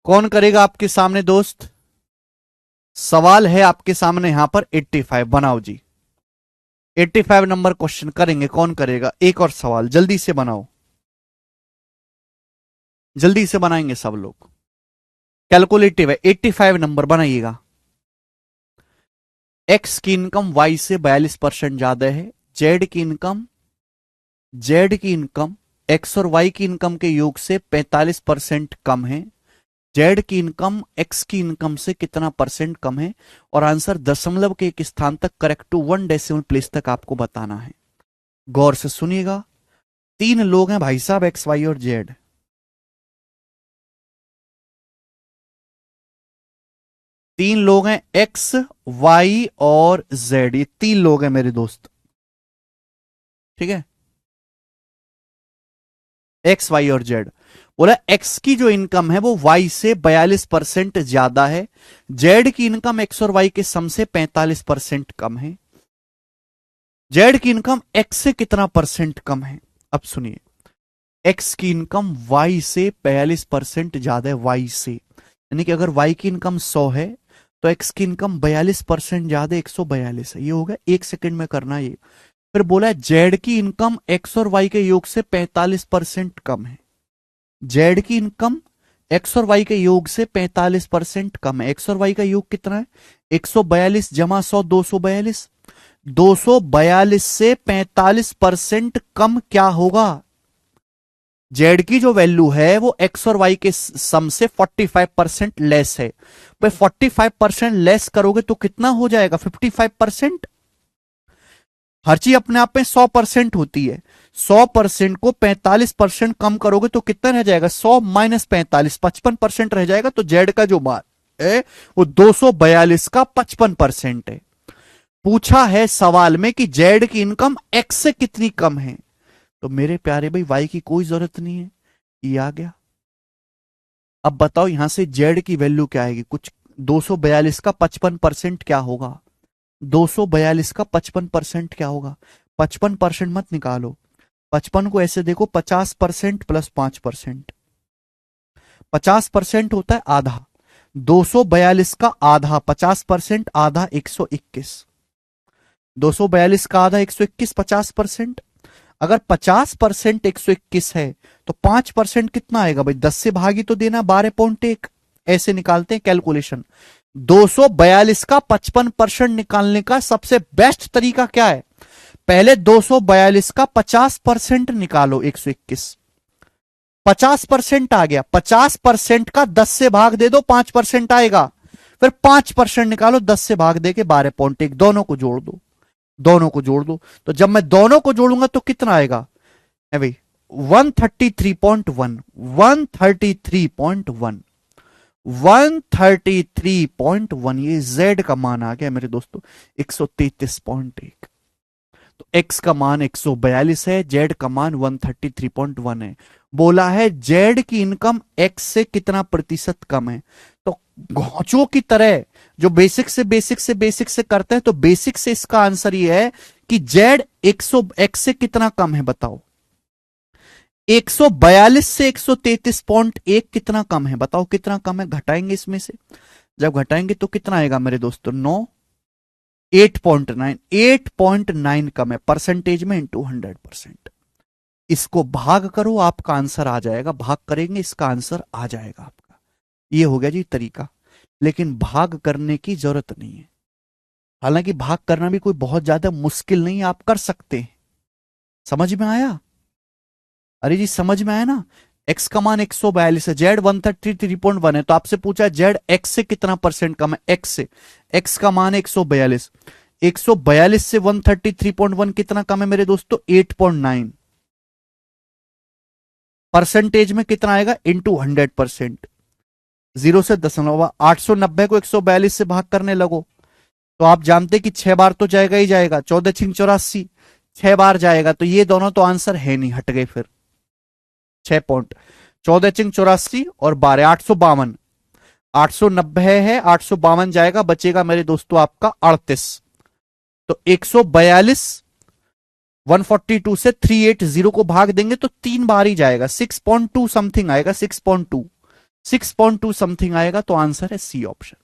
A: कौन करेगा आपके सामने दोस्त? सवाल है आपके सामने यहां पर 85, बनाओ जी। 85 नंबर क्वेश्चन करेंगे, कौन करेगा? एक और सवाल, जल्दी से बनाओ, जल्दी से बनाएंगे सब लोग। कैलकुलेटिव है, 85 नंबर बनाइएगा। एक्स की इनकम वाई से 42% ज्यादा है। जेड की इनकम, जेड की इनकम एक्स और वाई की इनकम के योग से 45% कम है। जेड की इनकम एक्स की इनकम से कितना परसेंट कम है? और आंसर दशमलव के एक स्थान तक, करेक्ट टू 1 डेसिमल प्लेस तक आपको बताना है। गौर से सुनिएगा। 3 लोग हैं भाई साहब, एक्स वाई और जेड। तीन लोग हैं, एक्स वाई और जेड, ये 3 लोग हैं मेरे दोस्त। ठीक है, एक्स वाई और जेड। बोला एक्स की जो इनकम है वो वाई से 42% ज्यादा है। जेड की इनकम एक्स और वाई के सम से 45% कम है। जेड की इनकम एक्स से कितना परसेंट कम है? अब सुनिए, एक्स की इनकम वाई से 42% ज्यादा है, वाई से। यानी कि अगर वाई की इनकम 100 है तो एक्स की इनकम 42% ज्यादा, 142 है। ये हो गया, 1 सेकंड में करना ये। फिर बोला जेड की इनकम एक्स और वाई के योग से 45% कम है। जेड की इनकम एक्स और वाई के योग से 45% कम है। एक्स और वाई का योग कितना है? 142 जमा 100, 242। 242 से 45% कम क्या होगा? जेड की जो वैल्यू है वो एक्स और वाई के सम से 45% लेस है। भाई 45% लेस करोगे तो कितना हो जाएगा? 55%। हर चीज अपने आप में 100% होती है। 100% को 45% कम करोगे तो कितना रह जाएगा? 100 माइनस 45, 55% रह जाएगा। तो जेड का जो मान है वो 242 का 55% है। पूछा है सवाल में कि जेड की इनकम एक्स से कितनी कम है, तो मेरे प्यारे भाई वाई की कोई जरूरत नहीं है, ये आ गया। अब बताओ यहां से जेड की वैल्यू क्या आएगी? कुछ 242 का 55% क्या होगा? 242 का 55% क्या होगा? 55% मत निकालो, 55 को ऐसे देखो, 50% प्लस 5%। 50% होता है आधा। 242 का आधा 50% आधा 121। 242 का आधा 121, 50%। अगर 50% 121 है तो 5% कितना आएगा भाई? 10 से भागी तो देना, 12.1। ऐसे निकालते हैं कैलकुलेशन। 242 का 55% निकालने का सबसे बेस्ट तरीका क्या है? पहले 242 का 50% निकालो, 121। 50% आ गया, 50% का 10 से भाग दे दो, 5% आएगा। फिर 5% निकालो, 10 से भाग दे के 12.1, दोनों को जोड़ दो, दोनों को जोड़ दो। तो जब मैं दोनों को जोड़ूंगा तो कितना आएगा है भाई? 133.1, 133.1, 133.1। ये जेड का मान आ गया मेरे दोस्तों, 133.1। तो एक्स का मान 142 है, जेड का मान 133.1 है। बोला है जेड की इनकम एक्स से कितना प्रतिशत कम है। तो घोंचों की तरह जो बेसिक से बेसिक से बेसिक से करते हैं, तो बेसिक से इसका आंसर ये है कि जेड 100 एक्स से कितना कम है, बताओ। 142 से 133.1 कितना कम है, बताओ कितना कम है। घटाएंगे इसमें से, जब घटाएंगे तो कितना आएगा मेरे दोस्तों? 9, 8.9, 8.9 कम है परसेंटेज में, इंटू 100%। इसको भाग करो, आपका आंसर आ जाएगा। भाग करेंगे, इसका आंसर आ जाएगा आपका। ये हो गया जी तरीका। लेकिन भाग करने की जरूरत नहीं है। हालांकि भाग करना भी कोई बहुत ज्यादा मुश्किल नहीं है, आप कर सकते हैं। समझ में आया? अरे जी समझ में आया ना। एक्स का मान 142 है, जेड 133.1 है, तो आपसे पूछा है जेड एक्स से कितना परसेंट कम है? एक्स से। एक्स का मान है 142, 142 से 133.1 कितना कम है मेरे दोस्तों? 8.9। परसेंटेज में कितना आएगा? इंटू 100%। 0 से 890 को 142 से भाग करने लगो, तो आप जानते कि 6 बार तो जाएगा ही जाएगा। 14 छिंग 84, 6 बार जाएगा। तो ये दोनों तो आंसर है नहीं, हट गए फिर। 6 पॉइंट, 14 चिंग 84 और 12, 852। 890 है, 852 जाएगा, बचेगा मेरे दोस्तों आपका 38। तो 142 142 से 380 को भाग देंगे तो 3 बार ही जाएगा, 6.2 समथिंग आएगा, 6.2, 6.2 समथिंग आएगा। तो आंसर है सी ऑप्शन।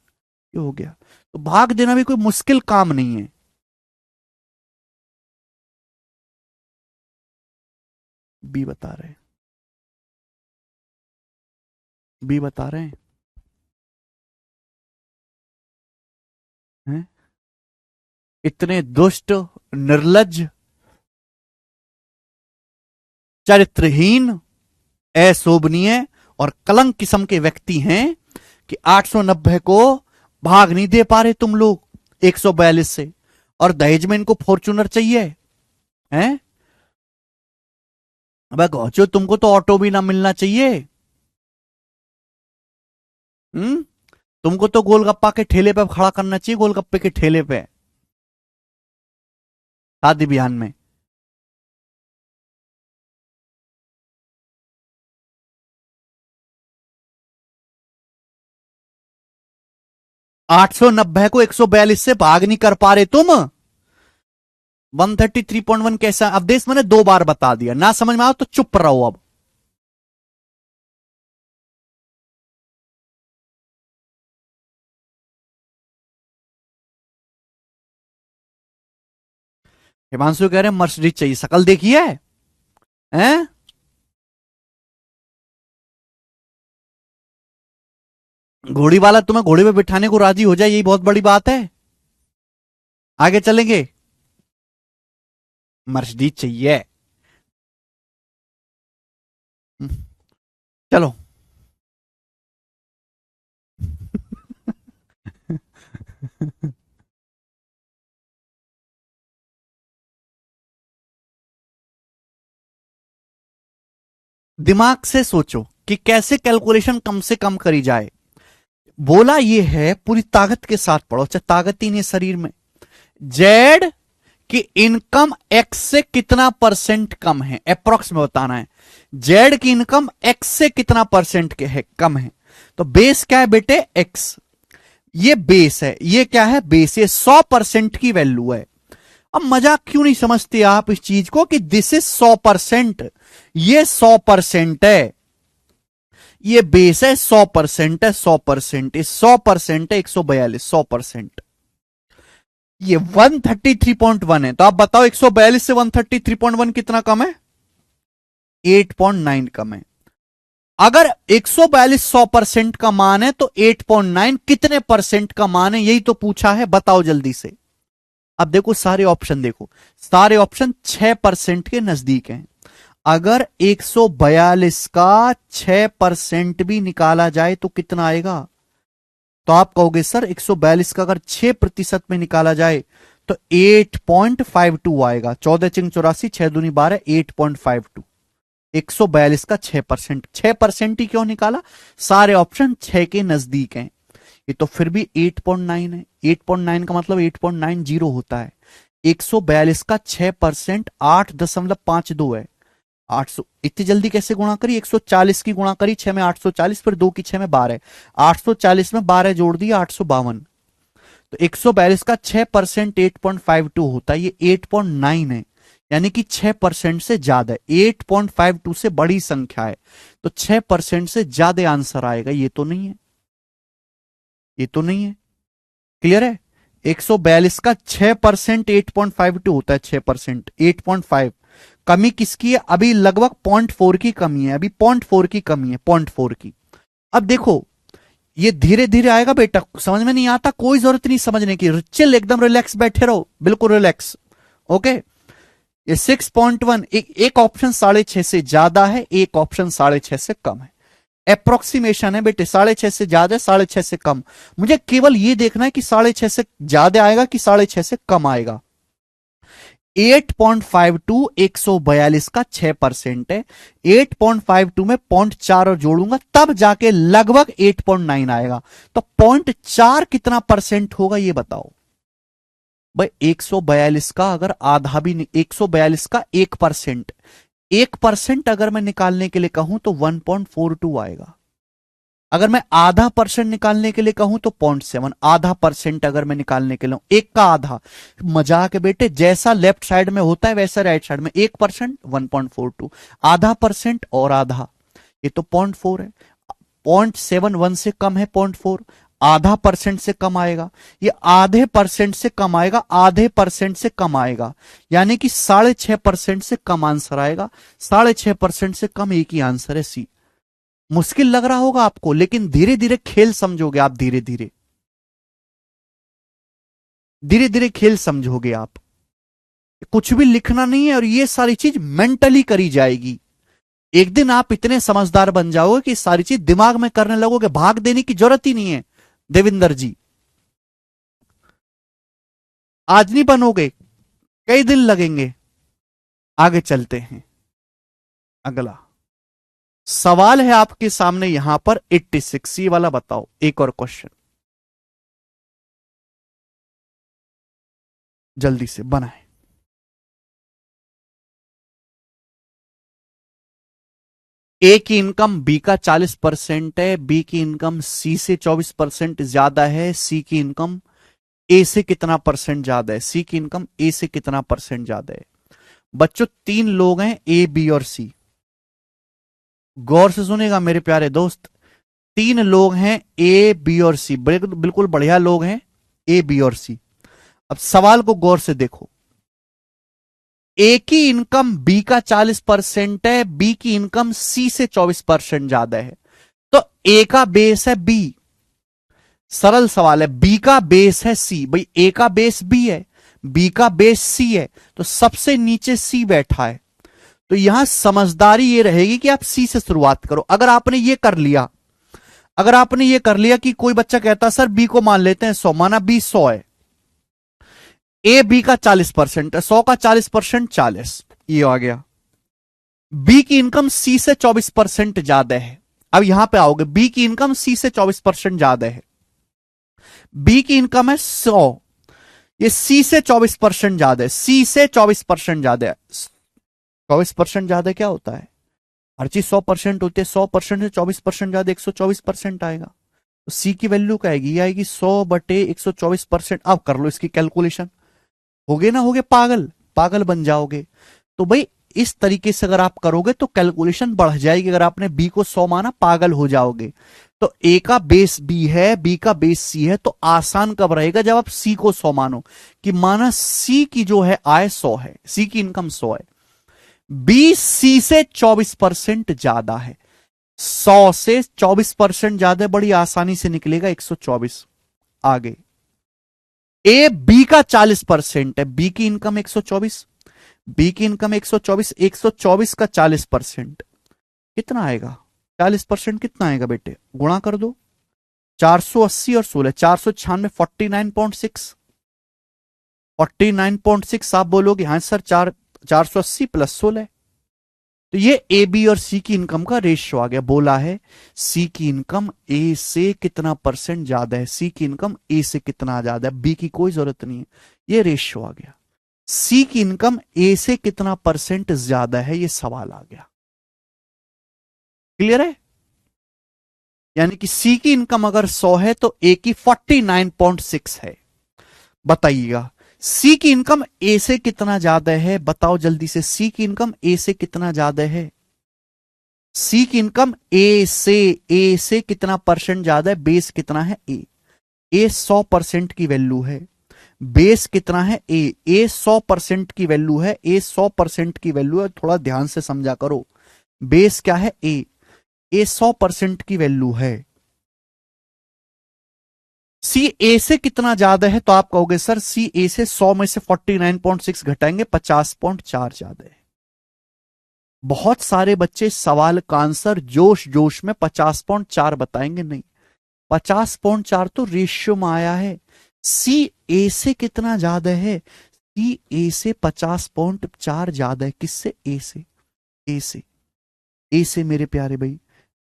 A: ये हो गया। तो भाग देना भी कोई मुश्किल काम नहीं है। बी बता रहे हैं, बी बता रहे हैं। इतने दुष्ट, निर्लज, चरित्रहीन, अशोभनीय और कलंक किस्म के व्यक्ति हैं कि 890 को भाग नहीं दे पा रहे तुम लोग 142 से, और दहेज में इनको फॉर्च्यूनर चाहिए हैं। अब गौचो, तुमको तो ऑटो भी ना मिलना चाहिए। हम्म, तुमको तो गोलगप्पा के ठेले पे खड़ा करना चाहिए, गोलगप्पे के ठेले पे शादी बिहान में। 890 को 142 से भाग नहीं कर पा रहे तुम। 133.1 कैसा? अब देश मैंने 2 बार बता दिया, ना समझ में आओ तो चुप रहो अब। हिमांशु कह रहे हैं मर्सिडीज चाहिए, शकल देखी है हैं? घोड़ी वाला तुम्हें घोड़े पे बिठाने को राजी हो जाए, यही बहुत बड़ी बात है। आगे चलेंगे। मर्सिडीज चाहिए। चलो। दिमाग से सोचो कि कैसे कैलकुलेशन कम से कम करी जाए। बोला ये है पूरी ताकत के साथ पढ़ो, चाहे ताकत ही नहीं शरीर में। जेड की इनकम एक्स से कितना परसेंट कम है, अप्रोक्स में बताना है। जेड की इनकम एक्स से कितना परसेंट के है, कम है। तो बेस क्या है बेटे? एक्स। ये बेस है, ये क्या है, बेस, ये 100% की वैल्यू है। अब मजाक क्यों नहीं समझते आप इस चीज को कि दिस इज 100%, ये 100% है, ये बेस है, 100% है, 100%, 100% है, 142, 100%। ये 133.1 है, तो आप बताओ 142 से 133.1 कितना कम है, 8.9 कम है। अगर 142 100% का मान है तो 8.9 कितने परसेंट का मान है, यही तो पूछा है, बताओ जल्दी से। अब देखो सारे ऑप्शन, देखो सारे ऑप्शन 6% के नजदीक हैं। अगर 142 का 6% भी निकाला जाए तो कितना आएगा, तो आप कहोगे सर 142 का अगर 6% में निकाला जाए तो 8.52 आएगा। 14 चिंग 84, 6 दूनी 12, 8.52। 142 का 6%, 6% ही क्यों निकाला, सारे ऑप्शन 6 के नजदीक हैं। ये तो फिर भी 8.9 है, 8.9 का मतलब 8.90 होता है। 142 का 6% 8.52 है। 800 इतनी जल्दी कैसे गुणा करी, 140 की गुणा करी 6 में 840, फिर 2 की 6 में 12, 840 में 12 जोड़ दिया 852। तो 142 का 6% 8.52 होता है, ये 8.9 है, यानी कि 6% से ज्यादा है। 8.52 से बड़ी संख्या है, तो 6% से ज्यादा आंसर आएगा। ये तो नहीं है, ये तो नहीं है, क्लियर है। 142 का 6% 8.52 होता है, 6% 8.5। कमी किसकी है, अभी लगभग 0.4 की कमी है, अभी 0.4 की कमी है, 0.4 की। अब देखो ये धीरे धीरे आएगा बेटा, समझ में नहीं आता कोई जरूरत नहीं समझने की, चिल एकदम रिलैक्स बैठे रहो, बिल्कुल रिलैक्स। ओके, ये 6.1, एक ऑप्शन 6.5 से ज्यादा है, एक ऑप्शन 6.5 से कम है। अप्रोक्सीमेशन है बेटे, 6.5 से ज्यादा, 6.5 से कम। मुझे केवल ये देखना है कि 6.5 से ज्यादा आएगा कि 6.5 से कम आएगा। 8.52 142 का 6% है, 8.52 में 0.4 और जोड़ूंगा तब जाके लगभग 8.9 आएगा। तो 0.4 कितना परसेंट होगा ये बताओ भाई। 142 का अगर आधा भी नहीं, 142 का 1%, 1% अगर मैं निकालने के लिए कहूं तो 1.42 आएगा। अगर मैं आधा परसेंट निकालने के लिए कहूं तो 0.7, आधा परसेंट अगर मैं निकालने के लिए, एक का आधा, मजाक है बेटे, जैसा लेफ्ट साइड में होता है वैसा राइट साइड में। 1% 1.42, आधा परसेंट और आधा, ये तो 0.4 है। 0.71 से कम है 0.4, आधा परसेंट से कम आएगा, ये आधे परसेंट से कम आएगा, आधे परसेंट से कम आएगा, यानी कि 6.5% से कम आंसर आएगा। 6.5% से कम एक ही आंसर है, सी। मुश्किल लग रहा होगा आपको, लेकिन धीरे धीरे खेल समझोगे आप, धीरे धीरे धीरे धीरे खेल समझोगे आप। कुछ भी लिखना नहीं है और ये सारी चीज मेंटली करी जाएगी। एक दिन आप इतने समझदार बन जाओगे कि सारी चीज दिमाग में करने लगोगे, भाग देने की जरूरत ही नहीं है देविंदर जी। आज नहीं बनोगे, कई दिन लगेंगे। आगे चलते हैं, अगला सवाल है आपके सामने यहां पर 86, ये वाला बताओ, एक और क्वेश्चन जल्दी से बनाए। ए की इनकम बी का 40% है, बी की इनकम सी से 24% ज्यादा है, सी की इनकम ए से कितना परसेंट ज्यादा है, सी की इनकम ए से कितना परसेंट ज्यादा है। बच्चों 3 लोग हैं, ए बी और सी। गौर से सुनेगा मेरे प्यारे दोस्त, 3 लोग हैं, ए बी और सी, बिल्कुल बढ़िया लोग हैं, ए बी और सी। अब सवाल को गौर से देखो, ए की इनकम बी का 40% है, बी की इनकम सी से 24% ज्यादा है, तो ए का बेस है बी। सरल सवाल है, बी का बेस है सी, भाई ए का बेस बी है, बी का बेस सी है, तो सबसे नीचे सी बैठा है। तो यहां समझदारी ये रहेगी कि आप सी से शुरुआत करो। अगर आपने ये कर लिया, अगर आपने ये कर लिया कि कोई बच्चा कहता सर बी को मान लेते हैं 100, माना बी 100 है, ए बी का 40% है, 100 का 40% 40, ये आ गया। बी की इनकम सी से 24% ज्यादा है। अब यहां पे आओगे, बी की इनकम सी से 24% ज्यादा है, बी की इनकम है 100, ये सी से 24% ज्यादा है, सी से 24% ज्यादा है। 24% ज्यादा क्या होता है, हर चीज 100% होती है, 100% से 24% ज्यादा 124% आएगा। तो सी की वैल्यू क्या आएगी, ये आएगी 100/124%। अब कर लो इसकी कैलकुलेशन, होगे ना, होगे पागल, पागल बन जाओगे। तो भाई इस तरीके से अगर आप करोगे तो कैलकुलेशन बढ़ जाएगी। अगर आपने बी को 100 माना पागल हो जाओगे। तो ए का बेस बी है, बी का बेस सी है, तो आसान कब रहेगा, जब आप सी को 100 मानो, कि माना सी की जो है आय 100 है, सी की इनकम 100 है, बी सी से 24% ज्यादा है। 100 से 24% ज्यादा, बड़ी आसानी से निकलेगा 124। आगे ए बी का 40% है, बी की इनकम 124, बी की इनकम 124, 124 का 40% कितना आएगा, 40% कितना आएगा बेटे, गुणा कर दो, 480 और 16, 496, 49.6, 49.6। आप बोलोगे हाँ सर 480 प्लस 16। तो ये ए बी और सी की इनकम का रेशियो आ गया। बोला है सी की इनकम ए से कितना परसेंट ज्यादा है, सी की इनकम ए से कितना ज्यादा है, बी की कोई जरूरत नहीं है, ये रेशियो आ गया। सी की इनकम ए से कितना परसेंट ज्यादा है, ये सवाल आ गया। क्लियर है? यानी कि सी की इनकम अगर 100 है तो ए की 49.6 है। बताइएगा सी की इनकम ए से कितना ज्यादा है, बताओ जल्दी से, सी की इनकम ए से कितना ज्यादा है, सी की इनकम ए से कितना परसेंट ज्यादा है, बेस कितना है ए 100% की वैल्यू है, बेस कितना है ए 100% की वैल्यू है, ए 100% की वैल्यू है, थोड़ा ध्यान से समझा करो। बेस क्या है ए 100% की वैल्यू है। सी ए से कितना ज्यादा है, तो आप कहोगे सर सी ए से 100 में से 49.6 घटाएंगे 50.4 ज्यादा है। बहुत सारे बच्चे सवाल का आंसर जोश जोश में 50.4 बताएंगे, नहीं, 50.4 तो रेशियो में आया है। सी ए से कितना ज्यादा है, सी ए से 50.4 ज्यादा है, किससे, ए से, ए से, ए से मेरे प्यारे भाई,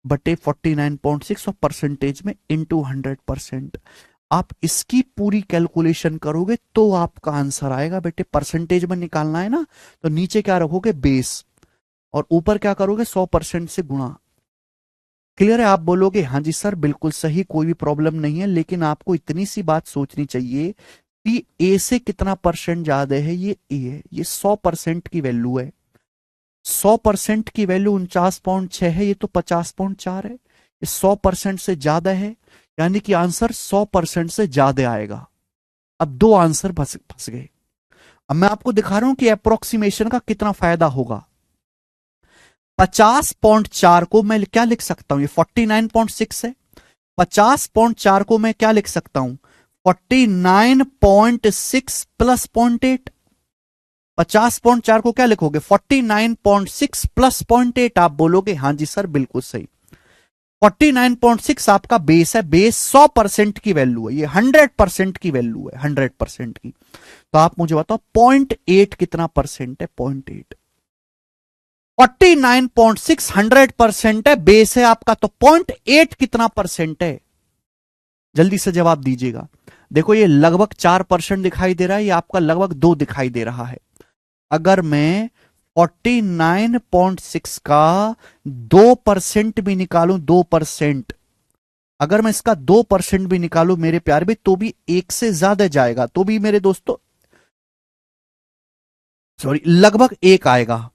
A: बटे 49.6 और परसेंटेज में इंटू 100%। आप इसकी पूरी कैलकुलेशन करोगे तो आपका आंसर आएगा बेटे। परसेंटेज में निकालना है ना, तो नीचे क्या रखोगे, बेस, और ऊपर क्या करोगे, 100% से गुणा। क्लियर है? आप बोलोगे हाँ जी सर बिल्कुल सही, कोई भी प्रॉब्लम नहीं है, लेकिन आपको इतनी सी बात सोचनी चाहिए कि ए से कितना परसेंट ज्यादा है, ये ए है, ये 100% की वैल्यू है, 100% की वैल्यू 49.6 है, ये तो 50.4 है, ये 100% से ज्यादा है, यानी कि आंसर 100% से ज्यादा आएगा। अब दो आंसर फंस फंस गए। अब मैं आपको दिखा रहा हूं कि अप्रोक्सीमेशन का कितना फायदा होगा। 50.4 को मैं क्या लिख सकता हूं, ये 49.6 है, 50.4 को मैं क्या लिख सकता हूं, 49.6 प्लस 0.8। 50.4 को क्या लिखोगे, 49.6 प्लस 0.8। आप बोलोगे हाँ जी सर बिल्कुल सही। 49.6 आपका बेस है, बेस 100% की वैल्यू है, ये 100% की वैल्यू है, 100% की। तो आप मुझे बताओ 0.8 कितना परसेंट है, 0.8, 49.6 100% है, बेस है आपका, तो 0.8 कितना परसेंट है, जल्दी से जवाब दीजिएगा। देखो ये लगभग 4% दिखाई दे रहा है, ये आपका लगभग 2 दिखाई दे रहा है। अगर मैं 49.6 का 2% भी निकालूं, 2%, अगर मैं इसका 2% भी निकालूं मेरे प्यार भी, तो भी एक से ज्यादा जाएगा, तो भी मेरे दोस्तों, सॉरी, लगभग एक आएगा।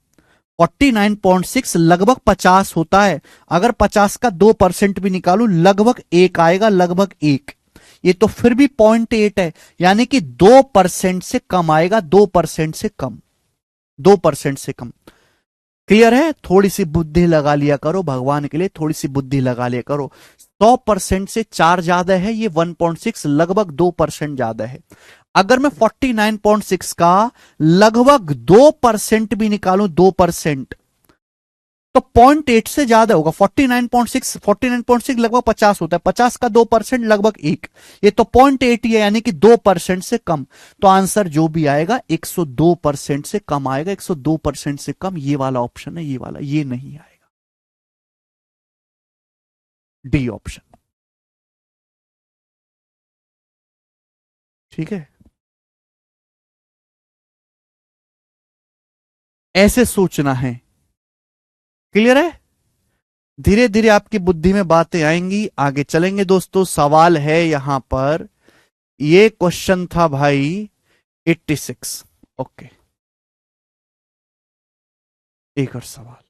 A: 49.6 लगभग 50 होता है, अगर 50 का 2% भी निकालू लगभग एक आएगा, लगभग एक। ये तो फिर भी 0.8 है, यानी कि 2% से कम आएगा, 2% से कम, 2% से कम। क्लियर है? थोड़ी सी बुद्धि लगा लिया करो, भगवान के लिए थोड़ी सी बुद्धि लगा लिया करो। 100% से 4 ज्यादा है, ये 1.6 लगभग 2% ज्यादा है। अगर मैं 49.6 का लगभग 2% भी निकालूं, 2%, तो 0.8 से ज्यादा होगा। 49.6 लगभग 50 होता है, 50 का 2% लगभग एक, ये तो 0.8 ही है, यानी कि 2% से कम। तो आंसर जो भी आएगा 102% से कम आएगा, 102% से कम, ये वाला ऑप्शन है, ये वाला, ये नहीं आएगा, डी ऑप्शन। ठीक है, ऐसे सोचना है। क्लियर है? धीरे धीरे आपकी बुद्धि में बातें आएंगी, आगे चलेंगे दोस्तों। सवाल है यहां पर, ये क्वेश्चन था भाई 86। ओके, एक और सवाल,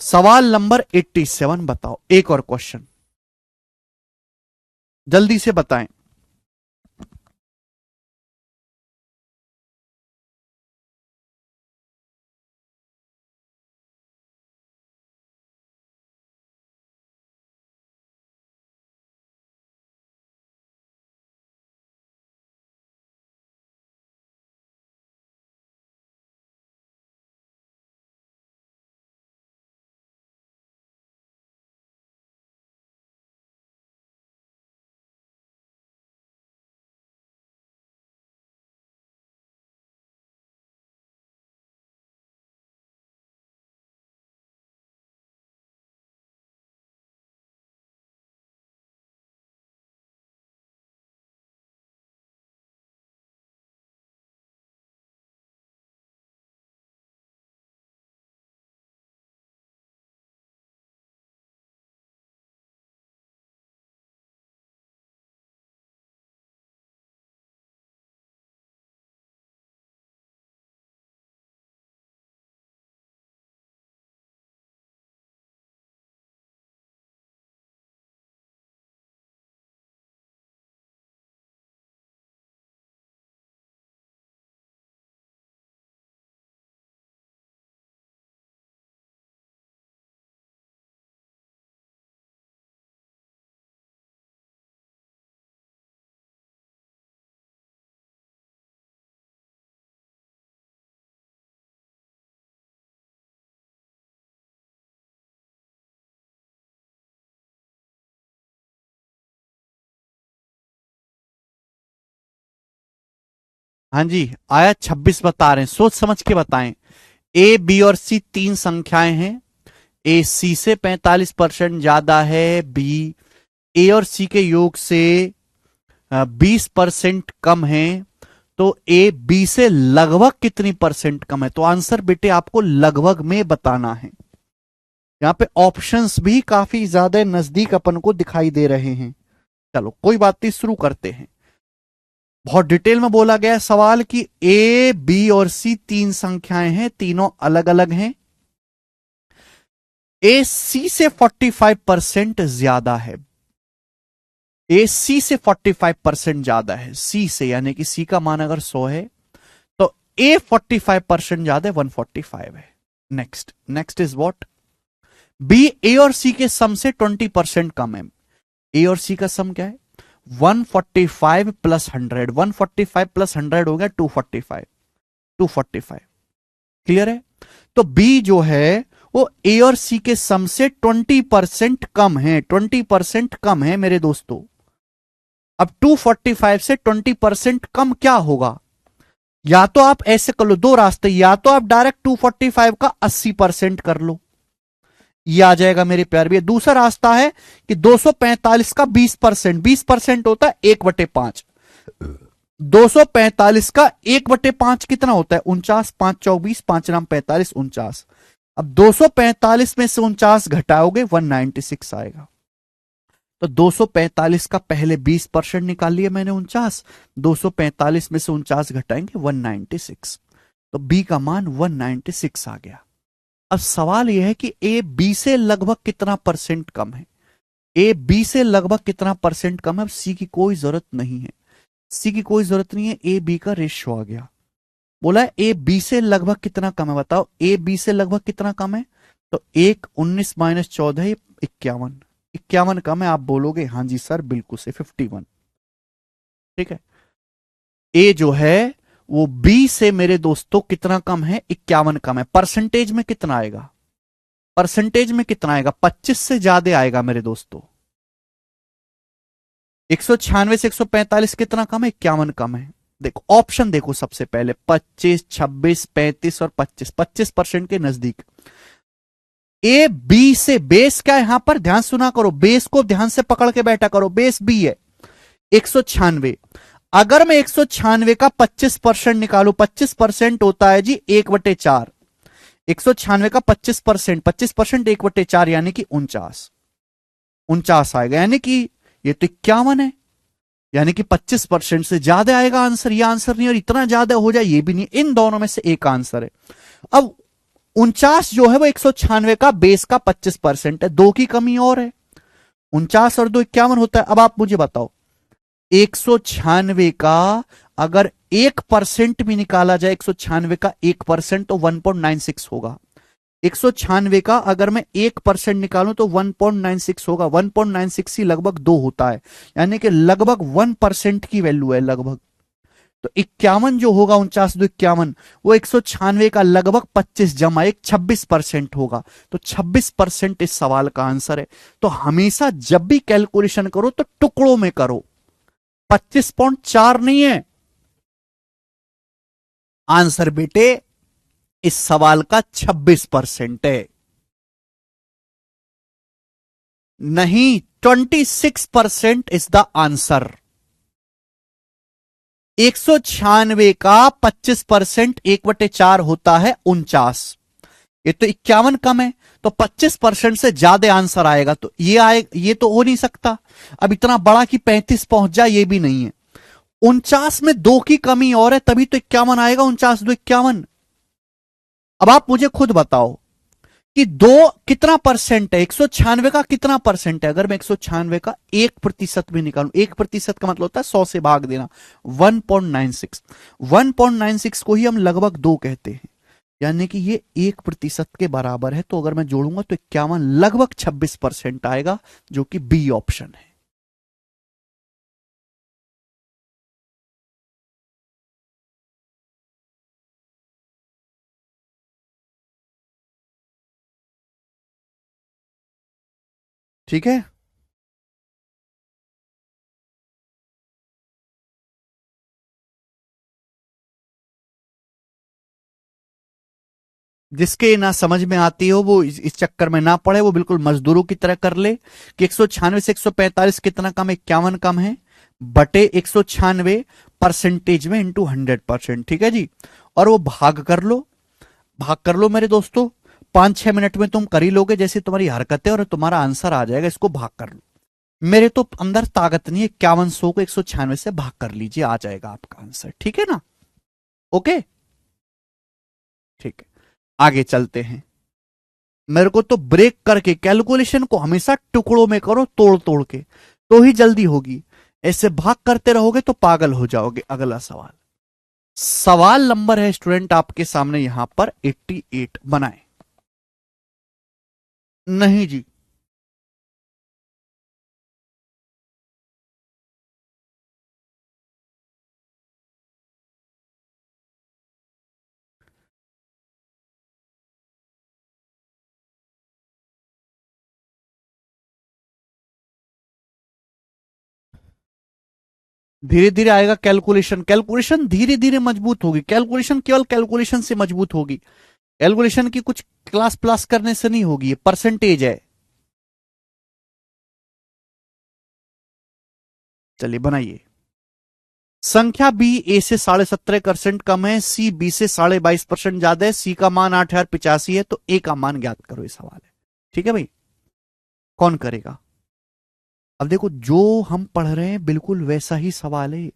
A: सवाल नंबर 87 बताओ। एक और क्वेश्चन, जल्दी से बताएं। हाँ जी, आया 26 बता रहे हैं, सोच समझ के बताएं। ए बी और सी तीन संख्याएं हैं। ए सी से 45% ज्यादा है, बी ए और सी के योग से 20% कम है। तो ए बी से लगभग कितनी परसेंट कम है? तो आंसर बेटे आपको लगभग में बताना है। यहां पे ऑप्शंस भी काफी ज्यादा नजदीक अपन को दिखाई दे रहे हैं। चलो कोई बात नहीं, शुरू करते हैं। बहुत डिटेल में बोला गया है सवाल कि ए बी और सी तीन संख्याएं हैं, तीनों अलग अलग हैं। ए सी से 45% ज्यादा है। ए सी से 45% ज्यादा है, सी से, यानी कि सी का मान अगर 100 है तो ए 45% ज्यादा है, 145 है। Next, next is what? B A और सी के सम से 20% कम है। ए और सी का सम क्या है? 145 प्लस 100, 145 प्लस 100 हो गया 245, 245। क्लियर है? तो बी जो है वो ए और सी के सम से 20% कम है, 20% कम है मेरे दोस्तों। अब 245 से 20% कम क्या होगा? या तो आप ऐसे कर लो, दो रास्ते, या तो आप डायरेक्ट 245 का 80% कर लो, ये आ जाएगा मेरे प्यार भैया। दूसरा रास्ता है कि 245 का 20%, 20% होता है 1/5। 245 का 1/5 कितना होता है? 49, 5 24, 5 नाम 45, 49। अब 245 में से 49 घटाओगे 196 आएगा। तो 245 का पहले 20% निकाल लिया मैंने, 49। 245 में से 49 घटाएंगे 196, तो बी का मान 196 आ गया। अब सवाल यह है कि ए बी से लगभग कितना परसेंट कम है? ए बी से लगभग कितना परसेंट कम है? अब सी की कोई जरूरत नहीं है, सी की कोई जरूरत नहीं है, ए बी का रेशियो आ गया। बोला है ए बी से लगभग कितना कम है, बताओ ए बी से लगभग कितना कम है? तो 1 19 माइनस 14 51, 51 कम है। आप बोलोगे हाँ जी सर बिल्कुल से 51। ठीक है, ए जो है वो बी से मेरे दोस्तों कितना कम है? 51 कम है। परसेंटेज में कितना आएगा? परसेंटेज में कितना आएगा? 25 से ज्यादा आएगा मेरे दोस्तों। 196 से 145 कितना कम है? 51 कम है। देखो ऑप्शन देखो, सबसे पहले 25, 26, 35 और 25, 25% के नजदीक। ए बी से बेस क्या है यहां पर? ध्यान सुना करो, बेस को ध्यान से पकड़ के बैठा करो। बेस बी है 196। अगर मैं 196 का 25% निकालू, 25% होता है जी 1/4। 196 का 25%, 25% 1/4 यानी कि 49, 49 आएगा, यानी कि ये तो 51 है, यानी कि 25% से ज्यादा आएगा आंसर। ये आंसर नहीं, और इतना ज्यादा हो जाए ये भी नहीं, इन दोनों में से एक आंसर है। अब 49 जो है वो 196 का बेस का 25% है, दो की कमी और है, 49 और 2 51 होता है। अब आप मुझे बताओ 196 का अगर 1% भी निकाला जाए, 196 का 1% तो 1.96 होगा। 196 का अगर मैं 1% निकालूं तो 1.96 होगा, 1.96 ही लगभग 2 होता है, यानी कि लगभग 1% की वैल्यू है लगभग। तो 51 जो होगा 49 वो 196 का लगभग 25 जमा 1 26% होगा। तो 26% इस सवाल का आंसर है। तो हमेशा जब भी कैलकुलेशन करो तो टुकड़ों में करो, 25.4 नहीं है आंसर बेटे, इस सवाल का 26% है। नहीं, 26% इज द आंसर। 196 का 25% 1/4 होता है 49। ये तो 51 कम है, तो 25% से ज्यादा आंसर आएगा, तो ये आए, ये तो हो नहीं सकता। अब इतना बड़ा कि 35 पहुंच जाए ये भी नहीं है। 49 में 2 की कमी और है, तभी तो 51 आएगा, 49 2 51। अब आप मुझे खुद बताओ कि 2 कितना परसेंट है, 196 का कितना परसेंट है। अगर मैं 196 का 1% भी निकालूं, 1% का मतलब होता है 100 से भाग देना, 1.96, 1.96 को ही हम लगभग 2 कहते हैं, यानी कि ये 1% के बराबर है। तो अगर मैं जोड़ूंगा तो 51 लगभग 26% आएगा, जो कि बी ऑप्शन है। ठीक है, जिसके ना समझ में आती हो वो इस चक्कर में ना पड़े, वो बिल्कुल मजदूरों की तरह कर ले कि 196 से 145 कितना कम है, 51 कम है, बटे 196 परसेंटेज में इंटू 100%। ठीक है जी, और वो भाग कर लो, भाग कर लो मेरे दोस्तों, 5-6 मिनट में तुम कर ही लोगे जैसी तुम्हारी हरकत है, और तुम्हारा आंसर आ जाएगा। इसको भाग कर लो, मेरे तो अंदर ताकत नहीं है, 5100 को 196 से भाग कर लीजिए, आ जाएगा आपका आंसर। ठीक है ना, ओके, ठीक है, आगे चलते हैं। मेरे को तो ब्रेक करके कैलकुलेशन को हमेशा टुकड़ों में करो, तोड़ तोड़ के, तो ही जल्दी होगी। ऐसे भाग करते रहोगे तो पागल हो जाओगे। अगला सवाल, सवाल नंबर है स्टूडेंट आपके सामने यहां पर 88 बनाए। नहीं जी, धीरे धीरे आएगा कैलकुलेशन, कैलकुलेशन धीरे धीरे मजबूत होगी, कैलकुलेशन केवल कैलकुलेशन से मजबूत होगी, कैलकुलेशन की कुछ क्लास प्लस करने से नहीं होगी, ये परसेंटेज है। चलिए बनाइए। संख्या बी ए से 17.5% कम है, सी बी से 22.5% ज्यादा है, सी का मान 8,085 है, तो ए का मान ज्ञात करो, ये सवाल है। ठीक है भाई, कौन करेगा। अब देखो जो हम पढ़ रहे हैं बिल्कुल वैसा ही सवाल है,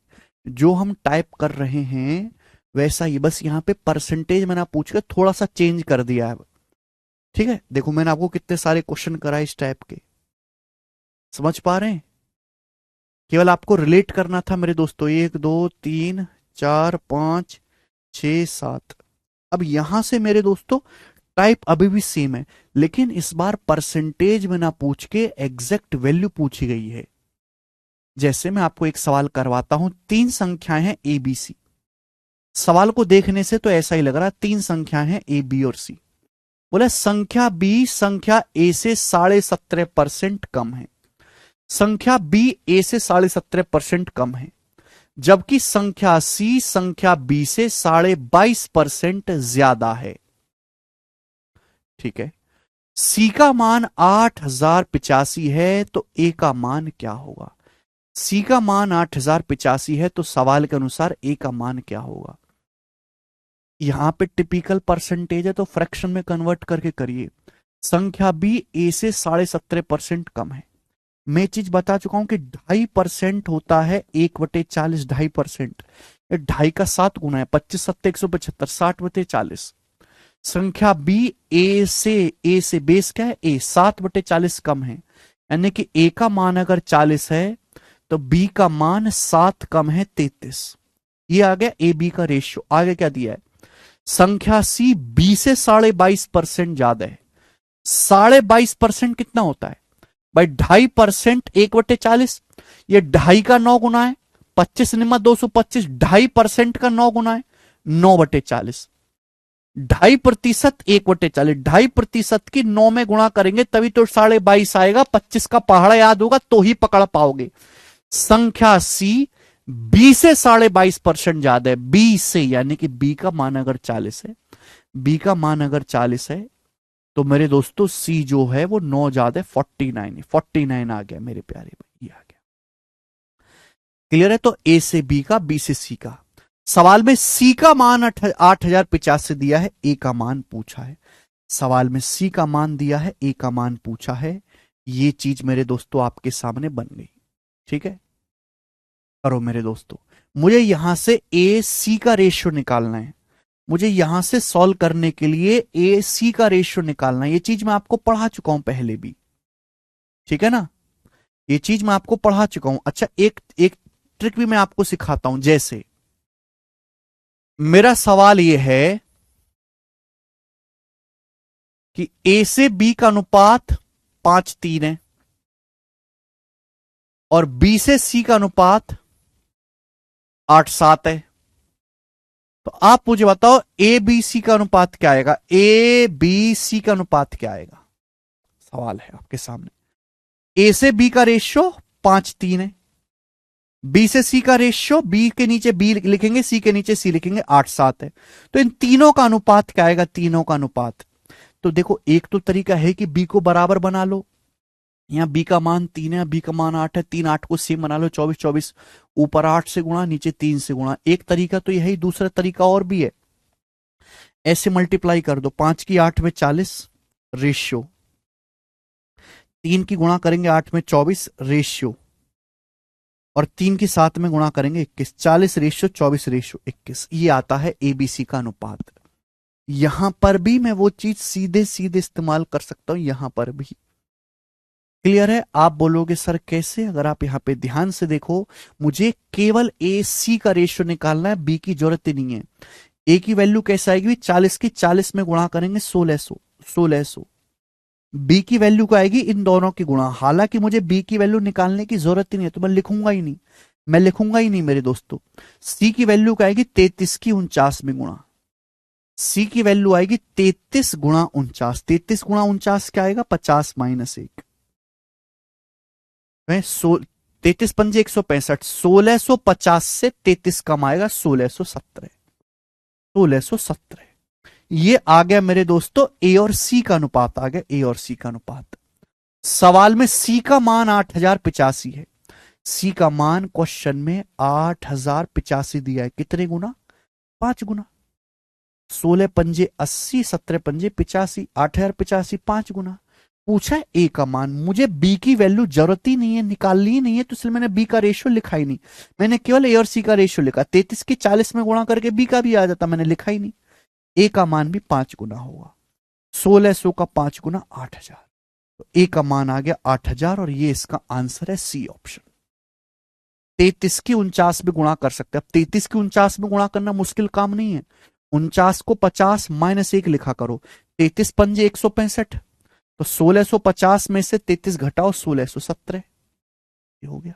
A: जो हम टाइप कर रहे हैं वैसा ही, बस यहां पे परसेंटेज मैंने पूछ कर थोड़ा सा चेंज कर दिया है। ठीक है, देखो मैंने आपको कितने सारे क्वेश्चन कराए इस टाइप के, समझ पा रहे हैं। केवल आपको रिलेट करना था मेरे दोस्तों, 1 2 3 4 5 6 7। अब यहां से मेरे दोस्तों टाइप अभी भी सेम है, लेकिन इस बार परसेंटेज में ना पूछ के एग्जैक्ट वैल्यू पूछी गई है। जैसे मैं आपको एक सवाल करवाता हूं, 3 संख्याएं हैं ए बी सी, सवाल को देखने से तो ऐसा ही लग रहा है 3 संख्याएं हैं ए बी और सी। बोले संख्या बी संख्या ए से 17.5% कम है, संख्या बी ए से 17.5% कम है, जबकि संख्या सी संख्या बी से 22.5% ज्यादा है। ठीक है, सी का मान 8,085 है, तो ए का मान क्या होगा। सी का मान 8,085 है, तो सवाल के अनुसार ए का मान क्या होगा। यहां पे टिपिकल परसेंटेज है तो फ्रैक्शन में कन्वर्ट करके करिए। संख्या बी ए से 17.5% कम है। मैं चीज बता चुका हूं कि 2.5% होता है 1/40, 2.5%। 2.5 का 7 गुना है, 25 7 175, 60/40। संख्या बी ए से बेस क्या है ए, 7/40 कम है, यानी कि ए का मान अगर 40 है तो बी का मान 7 कम है 33। ये आ गया ए बी का रेशियो। आगे क्या दिया है? संख्या सी बी से 22.5% ज्यादा है। 22.5% कितना होता है भाई? 2.5%, 1/40। ये 2.5 का 9 गुना है, 25 × 225। 2.5% का 9 गुना है, 9/40। 2.5%, 1/40। 2.5% की 9 में गुणा करेंगे तभी तो 22.5 आएगा। 25 का पहाड़ा याद होगा तो ही पकड़ पाओगे। संख्या सी बी से 22.5% ज्यादा है, बी से, यानी कि बी का मान अगर 40 है, बी का मान अगर 40 है तो मेरे दोस्तों सी जो है वो 9 ज्यादा है, 49 है। 49 आ गया मेरे प्यारे भाई, ये आ गया। क्लियर है? तो ए से बी का, बी से सी का। सवाल में सी का मान 8050 दिया है, ए का मान पूछा है। सवाल में सी का मान दिया है, ए का मान पूछा है। ये चीज मेरे दोस्तों आपके सामने बन गई। ठीक है, करो मेरे दोस्तों। मुझे यहां से ए सी का रेशियो निकालना है। मुझे यहां से सॉल्व करने के लिए ए सी का रेशियो निकालना है। ये चीज मैं आपको पढ़ा चुका हूं पहले भी, ठीक है ना? ये चीज मैं आपको पढ़ा चुका हूं। अच्छा, एक एक ट्रिक भी मैं आपको सिखाता हूं। जैसे मेरा सवाल ये है कि ए से बी का अनुपात 5:3 है और बी से सी का अनुपात 8:7 है। तो आप मुझे बताओ ए बी सी का अनुपात क्या आएगा? ए बी सी का अनुपात क्या आएगा? सवाल है आपके सामने। ए से बी का रेशियो 5:3 है, बी से सी का रेशियो, बी के नीचे बी लिखेंगे, सी के नीचे सी लिखेंगे, 8:7 है। तो इन तीनों का अनुपात क्या आएगा? तीनों का अनुपात। तो देखो, एक तो तरीका है कि बी को बराबर बना लो। यहां बी का मान 3 है, बी का मान 8 है, 3 8 को सेम बना लो, 24 24। ऊपर 8 से गुणा, नीचे 3 से गुणा। एक तरीका तो यही, दूसरा तरीका और भी है। ऐसे मल्टीप्लाई कर दो, 5 की 8 में 40 रेशियो, 3 की गुणा करेंगे 8 में 24 रेशियो, और 3 की 7 में गुणा करेंगे 21। 40 रेशियो 24 रेशियो 21, ये आता है एबीसी का अनुपात। यहां पर भी मैं वो चीज सीधे सीधे इस्तेमाल कर सकता हूं, यहां पर भी। क्लियर है? आप बोलोगे सर कैसे? अगर आप यहां पे ध्यान से देखो, मुझे केवल ए सी का रेशियो निकालना है, बी की जरूरत ही नहीं है। ए की वैल्यू कैसे आएगी? 40 की 40 में गुणा करेंगे 1600, 1600। बी की वैल्यू को आएगी इन दोनों की गुणा। हालांकि मुझे बी की वैल्यू निकालने की जरूरत ही नहीं है तो मैं लिखूंगा ही नहीं, मैं लिखूंगा ही नहीं मेरे दोस्तों। सी की वैल्यू को आएगी 33 की 49 में गुणा। सी की वैल्यू आएगी 33 गुणा 49। 33 गुणा 49 क्या आएगा? 50 माइनस 1। 33 पंजे 165, 1650 से 33 कम आएगा 1617। 1617 ये आ गया मेरे दोस्तों ए और सी का अनुपात। आ गया ए और सी का अनुपात। सवाल में सी का मान 8085 है। सी का मान क्वेश्चन में 8085 दिया है। कितने गुना? 5 गुना। 16 पंजे 80, 17 पंजे 85, 8085 5 गुना। पूछा है ए का मान। मुझे बी की वैल्यू जरूरत ही नहीं है, निकालनी ही नहीं है, तो इसलिए मैंने बी का रेशियो लिखा ही नहीं। मैंने केवल ए और सी का रेशियो लिखा। 33 की 40 में गुणा करके बी का भी आ जाता, मैंने लिखा ही नहीं। ए का मान भी 5 गुना होगा। 1600 का 5 गुना 8000। तो ए का मान आ गया 8000 और ये इसका आंसर है सी ऑप्शन। 33 की 49 में गुणा कर सकते हैं। अब 33 की 49 में गुणा करना मुश्किल काम नहीं है। 49 को 50 माइनस 1 लिखा करो। 33 पंजे 165, तो 1650 में से 33 घटाओ 1617। ये हो गया,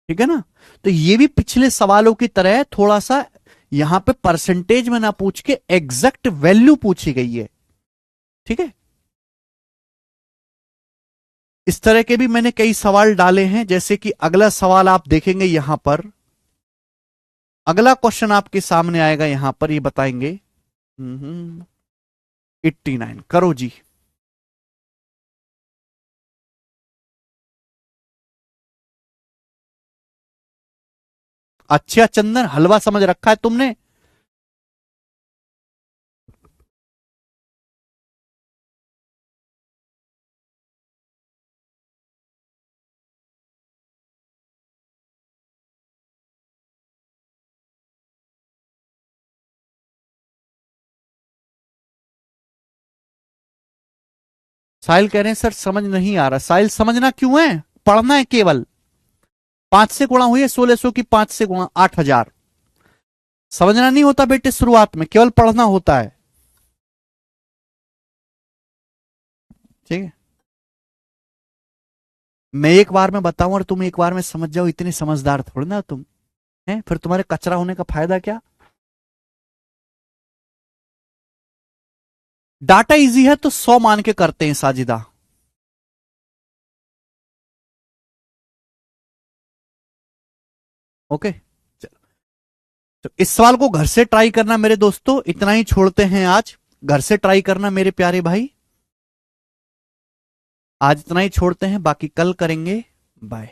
A: ठीक है ना? तो ये भी पिछले सवालों की तरह थोड़ा सा यहां पे परसेंटेज में ना पूछ के एग्जैक्ट वैल्यू पूछी गई है। ठीक है, इस तरह के भी मैंने कई सवाल डाले हैं। जैसे कि अगला सवाल आप देखेंगे यहां पर, अगला क्वेश्चन आपके सामने आएगा यहां पर, ये बताएंगे। 89 करो जी। अच्छा चंदन, हलवा समझ रखा है तुमने। साहिल कह रहे हैं सर समझ नहीं आ रहा। साहिल समझना क्यों है, पढ़ना है केवल। 5 से गुणा हुई है 1600 की, 5 से गुणा 8000। समझना नहीं होता बेटे, शुरुआत में केवल पढ़ना होता है। ठीक है, मैं एक बार में बताऊं और तुम एक बार में समझ जाओ, इतने समझदार थोड़ी ना तुम हैं, फिर तुम्हारे कचरा होने का फायदा क्या। डाटा इजी है तो 100 मान के करते हैं साजिदा। ओके, तो इस सवाल को घर से ट्राई करना मेरे दोस्तों, इतना ही छोड़ते हैं आज। घर से ट्राई करना मेरे प्यारे भाई, आज इतना ही छोड़ते हैं, बाकी कल करेंगे। बाय।